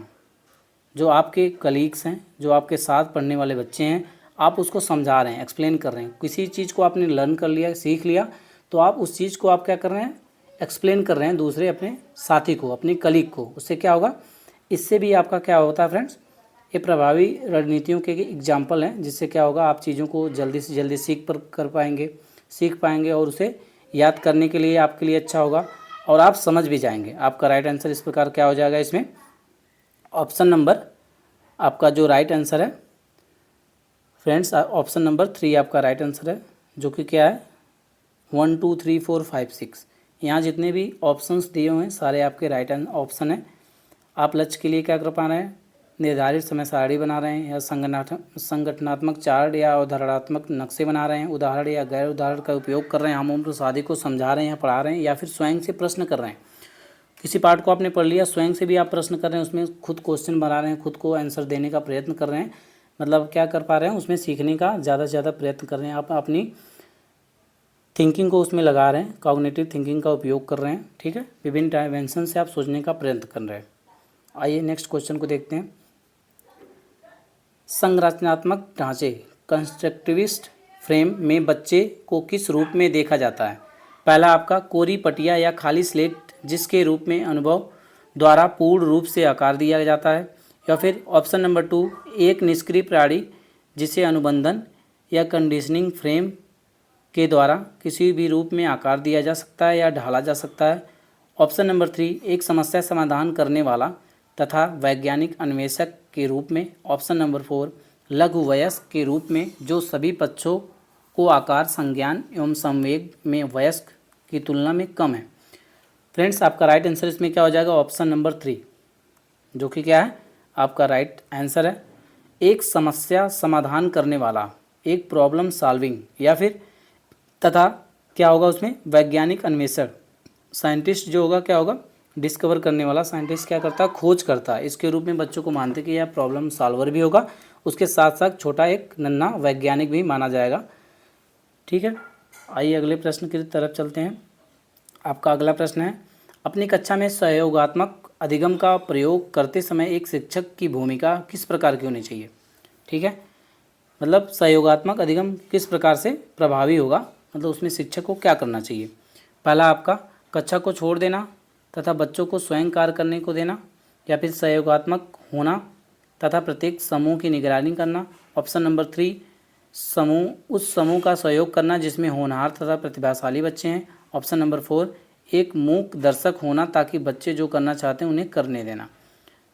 A: जो आपके कलीग्स हैं, जो आपके साथ पढ़ने वाले बच्चे हैं, आप उसको समझा रहे हैं, एक्सप्लेन कर रहे हैं। किसी चीज़ को आपने लर्न कर लिया, सीख लिया, तो आप उस चीज़ को आप क्या कर रहे हैं, एक्सप्लेन कर रहे हैं दूसरे अपने साथी को, अपने कलीग को। उससे क्या होगा, इससे भी आपका क्या होता है फ्रेंड्स, ये प्रभावी रणनीतियों के एग्जाम्पल हैं, जिससे क्या होगा, आप चीज़ों को जल्दी से जल्दी सीख पाएंगे और उसे याद करने के लिए आपके लिए अच्छा होगा और आप समझ भी जाएंगे। आपका राइट आंसर इस प्रकार क्या हो जाएगा, इसमें ऑप्शन नंबर आपका जो राइट आंसर है फ्रेंड्स, ऑप्शन नंबर 3 आपका राइट आंसर है, जो कि क्या है 1 2 3 4 5 6। यहाँ जितने भी ऑप्शंस दिए हुए हैं सारे आपके राइट ऑप्शन हैं। आप लक्ष्य के लिए क्या कर पा रहे हैं, निर्धारित समय सारणी बना रहे हैं, या संगठनात्मक चार्ट या अवधारणात्मक नक्शे बना रहे हैं, उदाहरण या गैर उदाहरण का उपयोग कर रहे हैं, हम उम्र साथी को समझा रहे हैं या पढ़ा रहे हैं, या फिर स्वयं से प्रश्न कर रहे हैं। किसी पार्ट को आपने पढ़ लिया, स्वयं से भी आप प्रश्न कर रहे हैं, उसमें खुद क्वेश्चन बना रहे हैं, खुद को आंसर देने का प्रयत्न कर रहे हैं, मतलब क्या कर पा रहे हैं, उसमें सीखने का ज़्यादा से ज़्यादा प्रयत्न कर रहे हैं। आप अपनी थिंकिंग को उसमें लगा रहे हैं, कॉग्निटिव थिंकिंग का उपयोग कर रहे हैं। ठीक है, विभिन्न डायमेंशन से आप सोचने का प्रयत्न कर रहे हैं। आइए नेक्स्ट क्वेश्चन को देखते हैं। संरचनात्मक ढांचे कंस्ट्रक्टिविस्ट फ्रेम में बच्चे को किस रूप में देखा जाता है? पहला आपका कोरी पटिया या खाली स्लेट, जिसके रूप में अनुभव द्वारा पूर्ण रूप से आकार दिया जाता है। या फिर ऑप्शन नंबर 2, एक निष्क्रिय प्राणी जिसे अनुबंधन या कंडीशनिंग फ्रेम के द्वारा किसी भी रूप में आकार दिया जा सकता है या ढाला जा सकता है। ऑप्शन नंबर 3, एक समस्या समाधान करने वाला तथा वैज्ञानिक अन्वेषक के रूप में। ऑप्शन नंबर 4, लघु वयस्क के रूप में, जो सभी पक्षों को आकार, संज्ञान एवं संवेग में वयस्क की तुलना में कम है। फ्रेंड्स, आपका राइट आंसर इसमें क्या हो जाएगा, ऑप्शन नंबर 3, जो कि क्या है आपका राइट आंसर है, एक समस्या समाधान करने वाला, एक प्रॉब्लम सॉल्विंग, या फिर तथा क्या होगा उसमें वैज्ञानिक अन्वेषण, साइंटिस्ट जो होगा क्या होगा, डिस्कवर करने वाला साइंटिस्ट क्या करता है, खोज करता है। इसके रूप में बच्चों को मानते कि यह प्रॉब्लम सॉल्वर भी होगा, उसके साथ साथ छोटा एक नन्हा वैज्ञानिक भी माना जाएगा। ठीक है, आइए अगले प्रश्न की तरफ चलते हैं। आपका अगला प्रश्न है, अपनी कक्षा में सहयोगात्मक अधिगम का प्रयोग करते समय एक शिक्षक की भूमिका किस प्रकार की होनी चाहिए? ठीक है, मतलब सहयोगात्मक अधिगम किस प्रकार से प्रभावी होगा, मतलब उसमें शिक्षक को क्या करना चाहिए। पहला आपका कक्षा को छोड़ देना तथा बच्चों को स्वयं कार्य करने को देना, या फिर सहयोगात्मक होना तथा प्रत्येक समूह की निगरानी करना। ऑप्शन नंबर 3, उस समूह का सहयोग करना जिसमें होनहार तथा प्रतिभाशाली बच्चे हैं। ऑप्शन नंबर 4, एक मूक दर्शक होना ताकि बच्चे जो करना चाहते हैं उन्हें करने देना।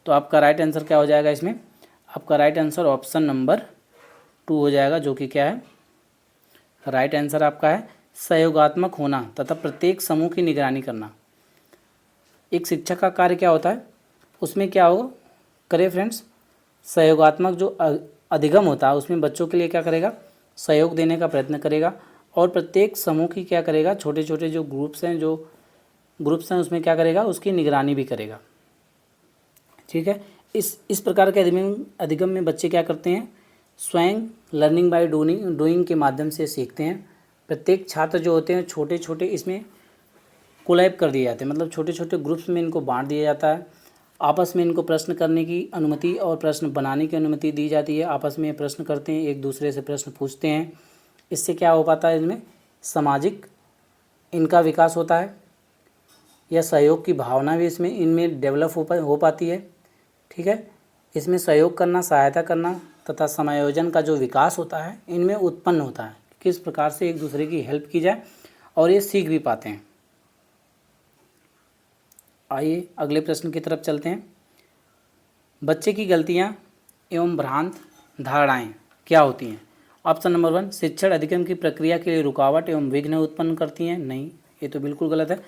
A: तो आपका राइट आंसर क्या हो जाएगा इसमें, आपका राइट आंसर ऑप्शन नंबर 2 हो जाएगा, जो कि क्या है राइट आंसर आपका है सहयोगात्मक होना तथा प्रत्येक समूह की निगरानी करना। एक शिक्षक का कार्य क्या होता है, उसमें क्या होगा करे फ्रेंड्स, सहयोगात्मक जो अधिगम होता है उसमें बच्चों के लिए क्या करेगा, सहयोग देने का प्रयत्न करेगा, और प्रत्येक समूह की क्या करेगा, छोटे छोटे जो ग्रुप्स हैं उसमें क्या करेगा, उसकी निगरानी भी करेगा। ठीक है, इस प्रकार के अधिगम में बच्चे क्या करते हैं, स्वयं लर्निंग बाय डूइंग के माध्यम से सीखते हैं। प्रत्येक छात्र जो होते हैं छोटे छोटे इसमें कोलैब कर दिए जाते हैं, मतलब छोटे छोटे ग्रुप्स में इनको बांट दिया जाता है। आपस में इनको प्रश्न करने की अनुमति और प्रश्न बनाने की अनुमति दी जाती है। आपस में प्रश्न करते हैं, एक दूसरे से प्रश्न पूछते हैं। इससे क्या हो पाता है, इनमें सामाजिक इनका विकास होता है, या सहयोग की भावना भी इनमें डेवलप हो पाती है। ठीक है, इसमें सहयोग करना, सहायता करना तथा समायोजन का जो विकास होता है इनमें उत्पन्न होता है, किस प्रकार से एक दूसरे की हेल्प की जाए और ये सीख भी पाते हैं। आइए अगले प्रश्न की तरफ चलते हैं। बच्चे की गलतियाँ एवं भ्रांत धारणाएँ क्या होती हैं? ऑप्शन नंबर 1, शिक्षण अधिगम की प्रक्रिया के लिए रुकावट एवं विघ्न उत्पन्न करती हैं। नहीं, ये तो बिल्कुल गलत है।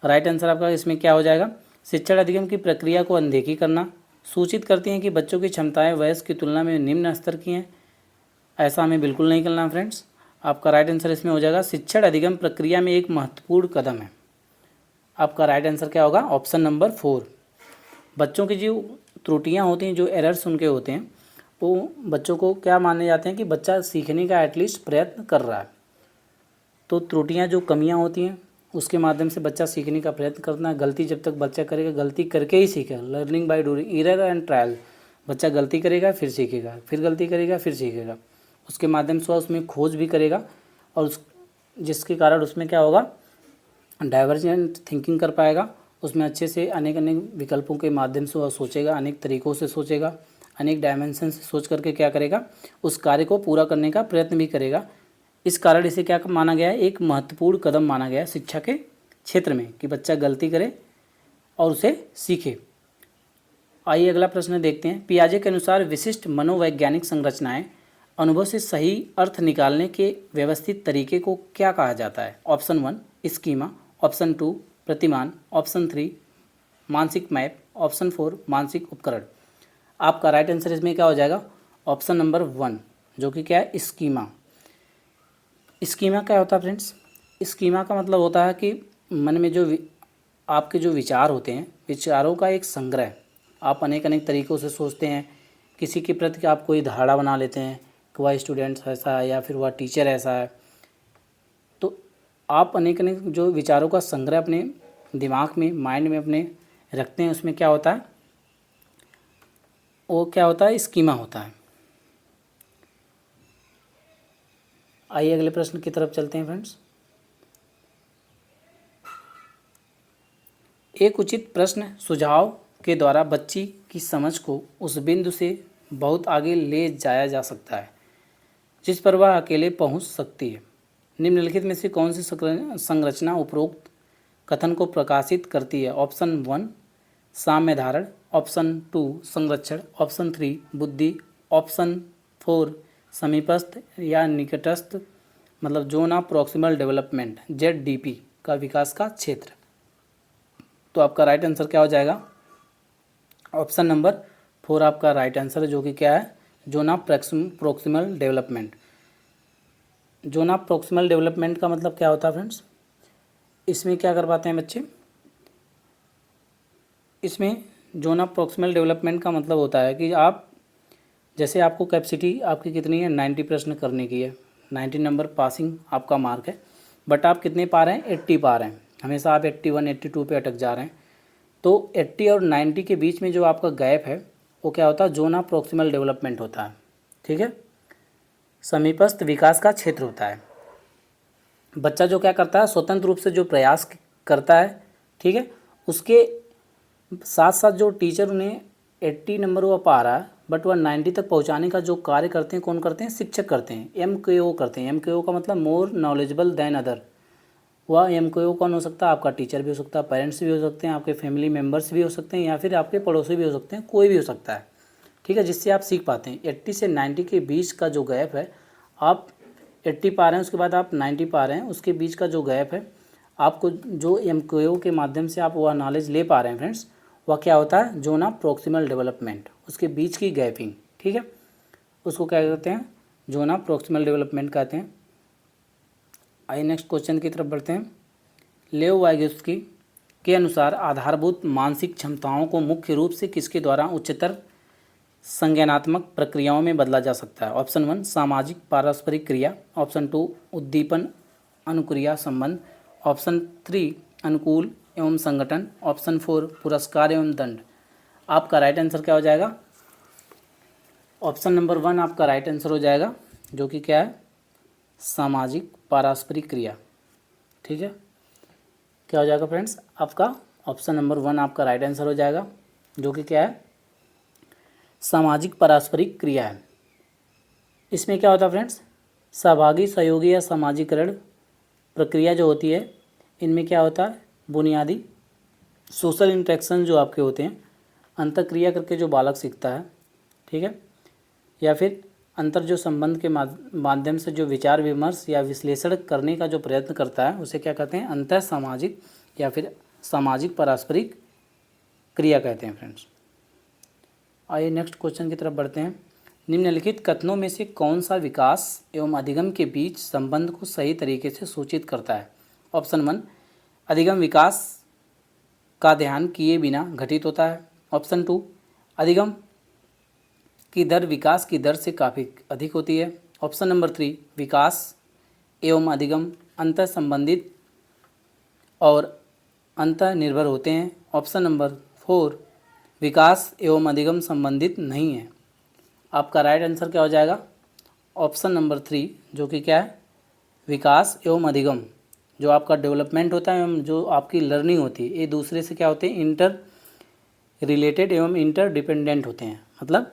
A: राइट आंसर आपका इसमें क्या हो जाएगा? शिक्षण अधिगम की प्रक्रिया को अनदेखी करना, सूचित करती हैं कि बच्चों की क्षमताएं वयस्क की तुलना में निम्न स्तर की हैं। ऐसा हमें बिल्कुल नहीं करना फ्रेंड्स। आपका राइट आंसर इसमें हो जाएगा शिक्षण अधिगम प्रक्रिया में एक महत्वपूर्ण कदम है। आपका राइट आंसर क्या होगा? Option number 4। बच्चों की जो त्रुटियां होती हैं, जो एरर्स उनके होते हैं, वो बच्चों को क्या माने जाते हैं कि बच्चा सीखने का एटलीस्ट प्रयत्न कर रहा है। तो त्रुटियां जो कमियां होती हैं उसके माध्यम से बच्चा सीखने का प्रयत्न करना है। गलती जब तक बच्चा करेगा, गलती करके ही सीखेगा। Learning by doing, error and trial. बच्चा गलती करेगा फिर सीखेगा, फिर गलती करेगा फिर सीखेगा। उसके माध्यम से वह उसमें खोज भी करेगा और जिसके कारण उसमें क्या होगा? डाइवर्जेंट थिंकिंग कर पाएगा। उसमें अच्छे से अनेक अनेक विकल्पों के माध्यम से वह सोचेगा, अनेक तरीक़ों से सोचेगा, अनेक डायमेंशन से सोच करके क्या करेगा? उस कार्य को पूरा करने का प्रयत्न भी करेगा। इस कारण इसे क्या माना गया है? एक महत्वपूर्ण कदम माना गया है शिक्षा के क्षेत्र में, कि बच्चा गलती करे और उसे सीखे। आइए अगला प्रश्न देखते हैं। पियाजे के अनुसार विशिष्ट मनोवैज्ञानिक संरचनाएं अनुभव से सही अर्थ निकालने के व्यवस्थित तरीके को क्या कहा जाता है? Option 1, schema. ऑप्शन 2, प्रतिमान। ऑप्शन 3, मानसिक मैप। ऑप्शन 4, मानसिक उपकरण। आपका राइट आंसर इसमें क्या हो जाएगा? ऑप्शन नंबर 1, जो कि क्या है? स्कीमा। स्कीमा क्या होता है फ्रेंड्स? स्कीमा का मतलब होता है कि मन में जो आपके जो विचार होते हैं, विचारों का एक संग्रह। आप अनेक अनेक तरीक़ों से सोचते हैं, किसी के प्रति आप कोई धारणा बना लेते हैं कि वह स्टूडेंट ऐसा है या फिर वह टीचर ऐसा है। तो आप अनेक अनेक जो विचारों का संग्रह अपने दिमाग में, माइंड में अपने रखते हैं, उसमें क्या होता है? वो क्या होता है? स्कीमा होता है। आइए अगले प्रश्न की तरफ चलते हैं फ्रेंड्स। एक उचित प्रश्न सुझाव के द्वारा बच्ची की समझ को उस बिंदु से बहुत आगे ले जाया जा सकता है जिस पर वह अकेले पहुंच सकती है। निम्नलिखित में से कौन सी संरचना उपरोक्त कथन को प्रकाशित करती है? ऑप्शन 1, साम्य धारण। ऑप्शन 2, संरक्षण। ऑप्शन 3, बुद्धि। ऑप्शन 4, समीपस्थ या निकटस्थ, मतलब zone of proximal development, ZDP का विकास का क्षेत्र। तो आपका राइट आंसर क्या हो जाएगा? ऑप्शन नंबर 4 आपका राइट आंसर है, जो कि क्या है? Zone of proximal development. Zone of proximal development का मतलब क्या होता है फ्रेंड्स? इसमें क्या कर पाते हैं बच्चे? इसमें जोन ऑफ प्रॉक्सिमल डेवलपमेंट का मतलब होता है कि आप, जैसे आपको कैपेसिटी आपकी कितनी है? 90 प्रश्न करने की है, 90 नंबर पासिंग आपका मार्क है, बट आप कितने पा रहे हैं? 80 पा रहे हैं। हमेशा आप 81, 82 पे अटक जा रहे हैं। तो 80 और 90 के बीच में जो आपका गैप है वो क्या होता है? जोन ऑफ प्रॉक्सिमल डेवलपमेंट होता है। ठीक है, समीपस्थ विकास का क्षेत्र होता है। बच्चा जो क्या करता है? स्वतंत्र रूप से जो प्रयास करता है, ठीक है, उसके साथ साथ जो टीचर उन्हें 80 नंबर वो पा रहा है, बट वह 90 तक पहुंचाने का जो कार्य करते हैं, कौन करते हैं? शिक्षक करते हैं, MKO करते हैं। MKO का मतलब मोर नॉलेजेबल दैन अदर। वह MKO कौन हो सकता है? आपका टीचर भी हो सकता है, पेरेंट्स भी हो सकते हैं, आपके फैमिली मेम्बर्स भी हो सकते हैं, या फिर आपके पड़ोसी भी हो सकते हैं, कोई भी हो सकता है। ठीक है, जिससे आप सीख पाते हैं। 80 से 90 के बीच का जो गैप है, आप 80 पा रहे हैं, उसके बाद आप 90 पा रहे हैं, उसके बीच का जो गैप है, आपको जो MKO के माध्यम से आप वह नॉलेज ले पा रहे हैं फ्रेंड्स, वह क्या होता है? Zone of proximal development. उसके बीच की गैपिंग, ठीक है, उसको क्या कहते हैं? जोन ऑफ प्रॉक्सिमल डेवलपमेंट कहते हैं। आइए नेक्स्ट क्वेश्चन की तरफ बढ़ते हैं। लेओ वाइगोत्स्की के अनुसार आधारभूत मानसिक क्षमताओं को मुख्य रूप से किसके द्वारा उच्चतर संज्ञानात्मक प्रक्रियाओं में बदला जा सकता है? ऑप्शन 1, सामाजिक पारस्परिक क्रिया। ऑप्शन 2, उद्दीपन अनुक्रिया संबंध। ऑप्शन 3, अनुकूल एवं संगठन। ऑप्शन 4, पुरस्कार एवं दंड। आपका राइट आंसर क्या हो जाएगा? ऑप्शन नंबर 1 आपका राइट आंसर हो जाएगा, जो कि क्या है? सामाजिक पारस्परिक क्रिया। ठीक है, क्या हो जाएगा फ्रेंड्स? आपका ऑप्शन नंबर 1 आपका राइट आंसर हो जाएगा, जो कि क्या है? सामाजिक पारस्परिक क्रिया है। इसमें क्या होता है फ्रेंड्स? सहभागी, सहयोगी या सामाजिकरण प्रक्रिया जो होती है इनमें क्या होता है, बुनियादी सोशल इंटरेक्शन जो आपके होते हैं, अंतःक्रिया करके जो बालक सीखता है, ठीक है, या फिर अंतर जो संबंध के माध्यम से जो विचार विमर्श या विश्लेषण करने का जो प्रयत्न करता है उसे क्या कहते हैं, अंतर सामाजिक या फिर सामाजिक पारस्परिक क्रिया कहते हैं फ्रेंड्स। आइए नेक्स्ट क्वेश्चन की तरफ बढ़ते हैं। निम्नलिखित कथनों में से कौन सा विकास एवं अधिगम के बीच संबंध को सही तरीके से सूचित करता है? ऑप्शन 1, अधिगम विकास का ध्यान किए बिना घटित होता है। ऑप्शन 2, अधिगम की दर विकास की दर से काफ़ी अधिक होती है। ऑप्शन नंबर 3, विकास एवं अधिगम अंतर संबंधित और अंतर निर्भर होते हैं। ऑप्शन नंबर 4, विकास एवं अधिगम संबंधित नहीं है। आपका राइट आंसर क्या हो जाएगा? ऑप्शन नंबर 3, जो कि क्या है, विकास एवं अधिगम जो आपका डेवलपमेंट होता है एवं जो आपकी लर्निंग होती है, ये दूसरे से क्या होते हैं, इंटर रिलेटेड एवं इंटर डिपेंडेंट होते हैं। मतलब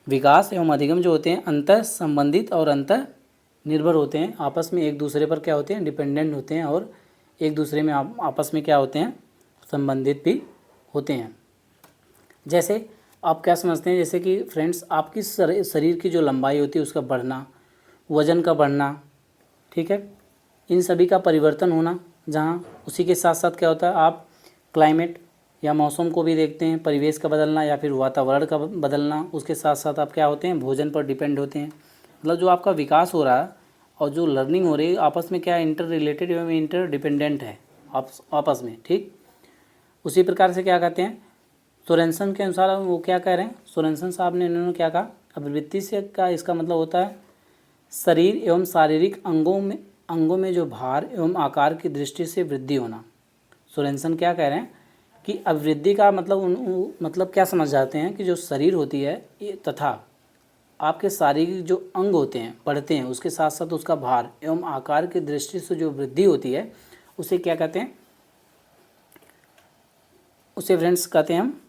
A: विकास एवं अधिगम जो होते हैं अंतर संबंधित और अंतर निर्भर होते हैं, आपस में एक दूसरे पर क्या होते हैं, डिपेंडेंट होते हैं और एक दूसरे में आपस में क्या होते हैं, संबंधित भी होते हैं। जैसे आप क्या समझते हैं, जैसे कि फ्रेंड्स आपकी शरीर की जो लंबाई होती है उसका बढ़ना, वज़न का बढ़ना, ठीक है, इन सभी का परिवर्तन होना, जहाँ उसी के साथ साथ क्या होता है, आप क्लाइमेट या मौसम को भी देखते हैं, परिवेश का बदलना या फिर वातावरण का बदलना, उसके साथ साथ आप क्या होते हैं, भोजन पर डिपेंड होते हैं। मतलब जो आपका विकास हो रहा है और जो लर्निंग हो रही है आपस में क्या इंटर रिलेटेड एवं इंटर डिपेंडेंट है आपस में, ठीक। उसी प्रकार से क्या कहते हैं, सोरेनसन के अनुसार वो क्या कह रहे हैं, सोरेनसन साहब ने इन्होंने क्या कहा, अभिवृद्धि से का इसका मतलब होता है शरीर एवं शारीरिक अंगों में जो भार एवं आकार की दृष्टि से वृद्धि होना। सोरेनसन क्या कह रहे हैं कि अभिवृद्धि का मतलब क्या समझ जाते हैं कि जो शरीर होती है ये तथा आपके शारीरिक जो अंग होते हैं बढ़ते हैं, उसके साथ साथ उसका भार एवं आकार की दृष्टि से जो वृद्धि होती है उसे क्या कहते हैं, उसे फ्रेंड्स कहते हैं हम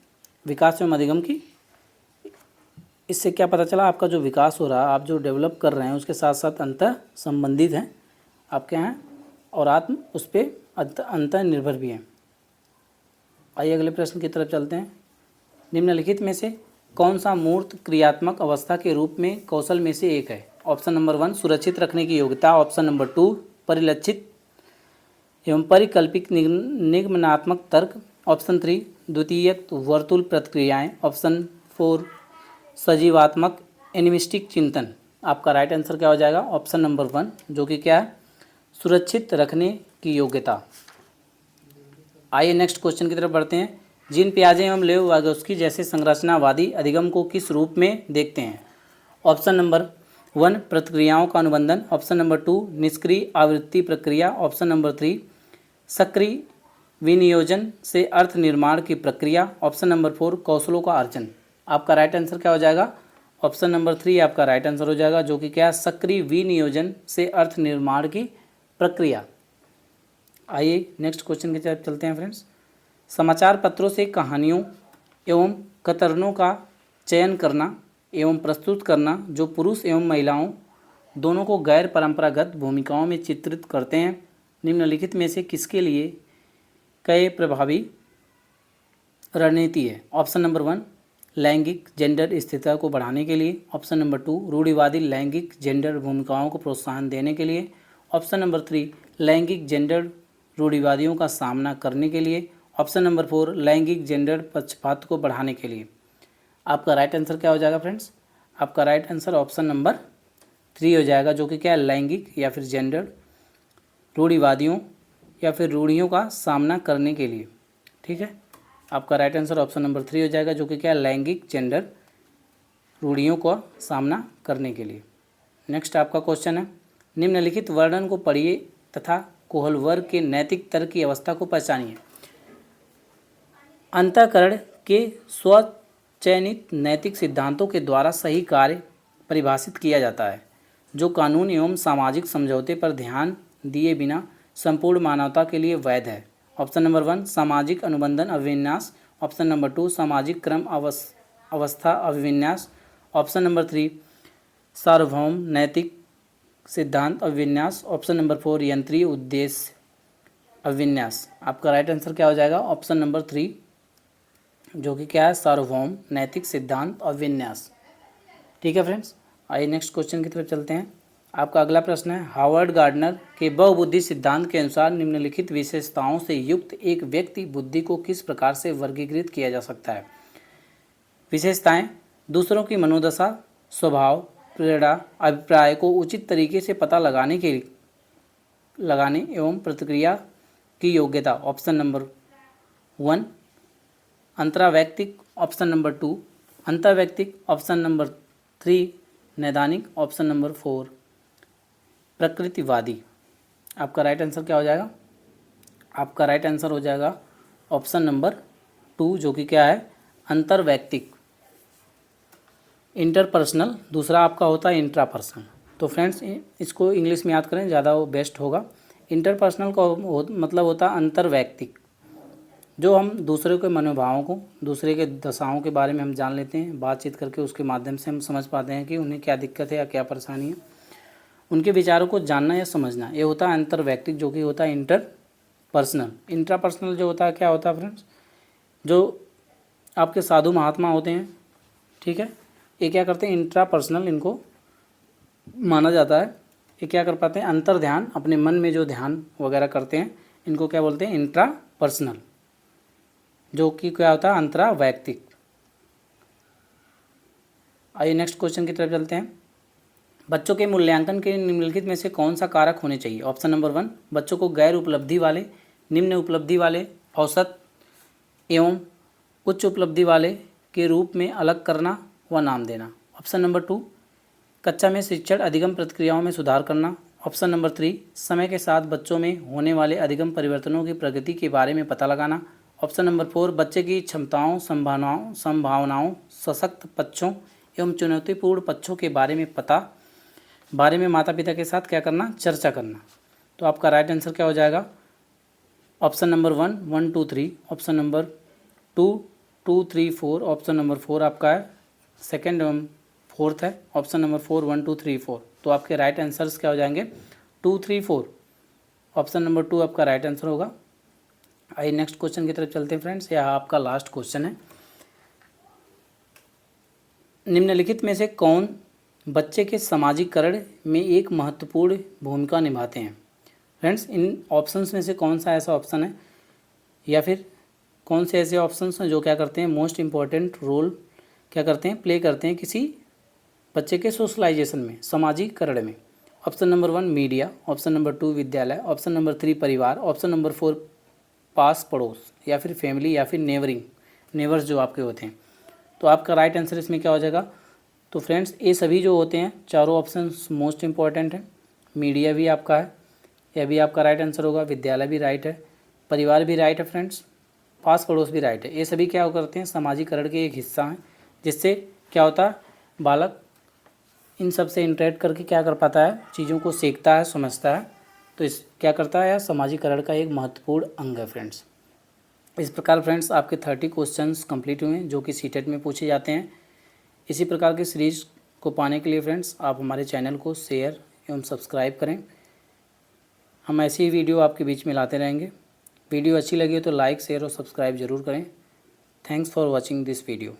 A: विकास एवं अधिगम की। इससे क्या पता चला, आपका जो विकास हो रहा है, आप जो डेवलप कर रहे हैं उसके साथ साथ अंतर संबंधित हैं आपके हैं और आत्म उस पर अंतर निर्भर भी हैं। आइए अगले प्रश्न की तरफ चलते हैं। निम्नलिखित में से कौन सा मूर्त क्रियात्मक अवस्था के रूप में कौशल में से एक है? ऑप्शन नंबर 1, सुरक्षित रखने की योग्यता। ऑप्शन नंबर 2, परिलक्षित एवं परिकल्पित निगमनात्मक तर्क। ऑप्शन 3, द्वितीयक वर्तुल प्रतिक्रियाएं। ऑप्शन 4, सजीवात्मक एनिमिस्टिक चिंतन। आपका राइट आंसर क्या हो जाएगा? ऑप्शन नंबर 1, जो कि क्या है, सुरक्षित रखने की योग्यता। आइए नेक्स्ट क्वेश्चन की तरफ बढ़ते हैं। जीन पियाजे एवं लेव वागोस्की जैसे संरचनावादी अधिगम को किस रूप में देखते हैं? ऑप्शन नंबर 1, प्रतिक्रियाओं का अनुबंधन। ऑप्शन नंबर 2, निष्क्रिय आवृत्ति प्रक्रिया। ऑप्शन नंबर 3, सक्रिय विनियोजन से अर्थ निर्माण की प्रक्रिया। ऑप्शन नंबर 4, कौशलों का अर्जन। आपका राइट आंसर क्या हो जाएगा? ऑप्शन नंबर 3 आपका राइट आंसर हो जाएगा, जो कि क्या है, सक्रिय विनियोजन से अर्थ निर्माण की प्रक्रिया। आइए नेक्स्ट क्वेश्चन की तरफ चलते हैं फ्रेंड्स। समाचार पत्रों से कहानियों एवं कतरनों का चयन करना एवं प्रस्तुत करना जो पुरुष एवं महिलाओं दोनों को गैर परंपरागत भूमिकाओं में चित्रित करते हैं, निम्नलिखित में से किसके लिए कई प्रभावी रणनीति है? ऑप्शन नंबर 1, लैंगिक जेंडर स्थिरता को बढ़ाने के लिए। ऑप्शन नंबर 2, रूढ़िवादी लैंगिक जेंडर भूमिकाओं को प्रोत्साहन देने के लिए। ऑप्शन नंबर 3, लैंगिक जेंडर रूढ़िवादियों का सामना करने के लिए। ऑप्शन नंबर 4, लैंगिक जेंडर पक्षपात को बढ़ाने के लिए। आपका राइट आंसर क्या हो जाएगा फ्रेंड्स? आपका राइट आंसर ऑप्शन नंबर 3 हो जाएगा, जो कि क्या है, लैंगिक या फिर जेंडर रूढ़िवादियों या फिर रूढ़ियों का सामना करने के लिए, ठीक है। आपका राइट आंसर ऑप्शन नंबर 3 हो जाएगा, जो कि क्या है, लैंगिक जेंडर रूढ़ियों का सामना करने के लिए। नेक्स्ट आपका क्वेश्चन है, निम्नलिखित वर्णन को पढ़िए तथा कोहलवर्ग के नैतिक तर्क की अवस्था को पहचानिए। अंतःकरण के स्वचयनित नैतिक सिद्धांतों के द्वारा सही कार्य परिभाषित किया जाता है, जो कानून एवं सामाजिक समझौते पर ध्यान दिए बिना संपूर्ण मानवता के लिए वैध है। ऑप्शन नंबर 1, सामाजिक अनुबंधन अभिविन्यास। ऑप्शन नंबर 2, सामाजिक क्रम अवस्था अभिविन्यास। ऑप्शन नंबर 3, सार्वभौम नैतिक सिद्धांत अभिविन्यास। ऑप्शन नंबर 4 यंत्रीय उद्देश्य अभिविन्यास। आपका राइट आंसर क्या हो जाएगा? ऑप्शन नंबर 3, जो कि क्या है? सार्वभौम नैतिक सिद्धांत अभिविन्यास। ठीक है फ्रेंड्स, आइए नेक्स्ट क्वेश्चन की तरफ चलते हैं। आपका अगला प्रश्न है, हार्वर्ड गार्डनर के बहुबुद्धि सिद्धांत के अनुसार निम्नलिखित विशेषताओं से युक्त एक व्यक्ति बुद्धि को किस प्रकार से वर्गीकृत किया जा सकता है? विशेषताएं: दूसरों की मनोदशा, स्वभाव, प्रेरणा, अभिप्राय को उचित तरीके से पता लगाने एवं प्रतिक्रिया की योग्यता। ऑप्शन नंबर 1 अंतरावैयक्तिक, ऑप्शन नंबर 2 अंतर्वैयक्तिक, ऑप्शन नंबर 3 नैदानिक, ऑप्शन नंबर 4 प्रकृतिवादी। आपका राइट आंसर क्या हो जाएगा? आपका राइट आंसर हो जाएगा ऑप्शन नंबर 2, जो कि क्या है? अंतर्वैयक्तिक। इंटरपर्सनल दूसरा आपका होता है इंट्रापर्सनल। तो फ्रेंड्स इसको इंग्लिश में याद करें, ज़्यादा वो बेस्ट होगा। इंटरपर्सनल का मतलब होता है अंतर्वैयक्तिक, जो हम दूसरे के मनोभावों को, दूसरे के दशाओं के बारे में हम जान लेते हैं, बातचीत करके उसके माध्यम से हम समझ पाते हैं कि उन्हें क्या दिक्कत है या क्या परेशानी है, उनके विचारों को जानना या समझना, ये होता है अंतर्वैयक्तिक, जो कि होता है इंटरपर्सनल। इंट्रापर्सनल जो होता है क्या होता है फ्रेंड्स? जो आपके साधु महात्मा होते हैं, ठीक है, ये क्या करते हैं? इंट्रापर्सनल इनको माना जाता है। ये क्या कर पाते हैं? अंतर ध्यान, अपने मन में जो ध्यान वगैरह करते हैं, इनको क्या बोलते हैं? इंट्रापर्सनल, जो कि क्या होता है? अंतरावैयक्तिक। आइए नेक्स्ट क्वेश्चन की तरफ चलते हैं। बच्चों के मूल्यांकन के निम्नलिखित में से कौन सा कारक होने चाहिए? ऑप्शन नंबर 1 बच्चों को गैर उपलब्धि वाले, निम्न उपलब्धि वाले, औसत एवं उच्च उपलब्धि वाले के रूप में अलग करना व नाम देना। ऑप्शन नंबर 2 कक्षा में शिक्षण अधिगम प्रक्रियाओं में सुधार करना। ऑप्शन नंबर 3 समय के साथ बच्चों में होने वाले अधिगम परिवर्तनों की प्रगति के बारे में पता लगाना। ऑप्शन नंबर 4 बच्चे की क्षमताओं, संभावनाओं, सशक्त पक्षों एवं चुनौतीपूर्ण पक्षों के बारे में माता पिता के साथ क्या करना? चर्चा करना। तो आपका राइट आंसर क्या हो जाएगा? Option number 1 1 2 3, option number 2 2 3 4, option number 4 आपका है सेकेंड एवं फोर्थ है, ऑप्शन नंबर 4 1 2 3 4। तो आपके राइट आंसर्स क्या हो जाएंगे? 2 3 4, ऑप्शन नंबर 2 आपका राइट आंसर होगा। आइए नेक्स्ट क्वेश्चन की तरफ चलते हैं फ्रेंड्स, यह आपका लास्ट क्वेश्चन है। निम्नलिखित में से कौन बच्चे के समाजीकरण में एक महत्वपूर्ण भूमिका निभाते हैं? फ्रेंड्स इन ऑप्शंस में से कौन सा ऐसा ऑप्शन है या फिर कौन से ऐसे ऑप्शंस हैं जो क्या करते हैं? मोस्ट इम्पॉर्टेंट रोल क्या करते हैं? प्ले करते हैं किसी बच्चे के सोशलाइजेशन में, समाजीकरण में। Option number 1 media, option number 2 विद्यालय, ऑप्शन नंबर 3 परिवार, ऑप्शन नंबर 4 पास पड़ोस या फिर फैमिली या फिर नेबर्स जो आपके होते हैं। तो आपका राइट आंसर इसमें क्या हो जाएगा? तो फ्रेंड्स ये सभी जो होते हैं चारों ऑप्शंस मोस्ट इंपॉर्टेंट हैं। मीडिया भी आपका है, यह भी आपका राइट आंसर होगा। विद्यालय भी राइट है, परिवार भी राइट है फ्रेंड्स, पास पड़ोस भी राइट है। ये सभी क्या करते हैं? समाजीकरण के एक हिस्सा हैं, जिससे क्या होता है? बालक इन सब से इंटरेक्ट करके क्या कर पाता है? चीज़ों को सीखता है, समझता है। तो इस क्या करता है? समाजीकरण का एक महत्वपूर्ण अंग है फ्रेंड्स। इस प्रकार फ्रेंड्स आपके 30 क्वेश्चंस कंप्लीट हुए हैं जो कि सीटेट में पूछे जाते हैं। इसी प्रकार की सीरीज़ को पाने के लिए फ्रेंड्स आप हमारे चैनल को शेयर एवं सब्सक्राइब करें। हम ऐसी ही वीडियो आपके बीच में लाते रहेंगे। वीडियो अच्छी लगी हो तो लाइक, शेयर और सब्सक्राइब ज़रूर करें। Thanks for watching this video.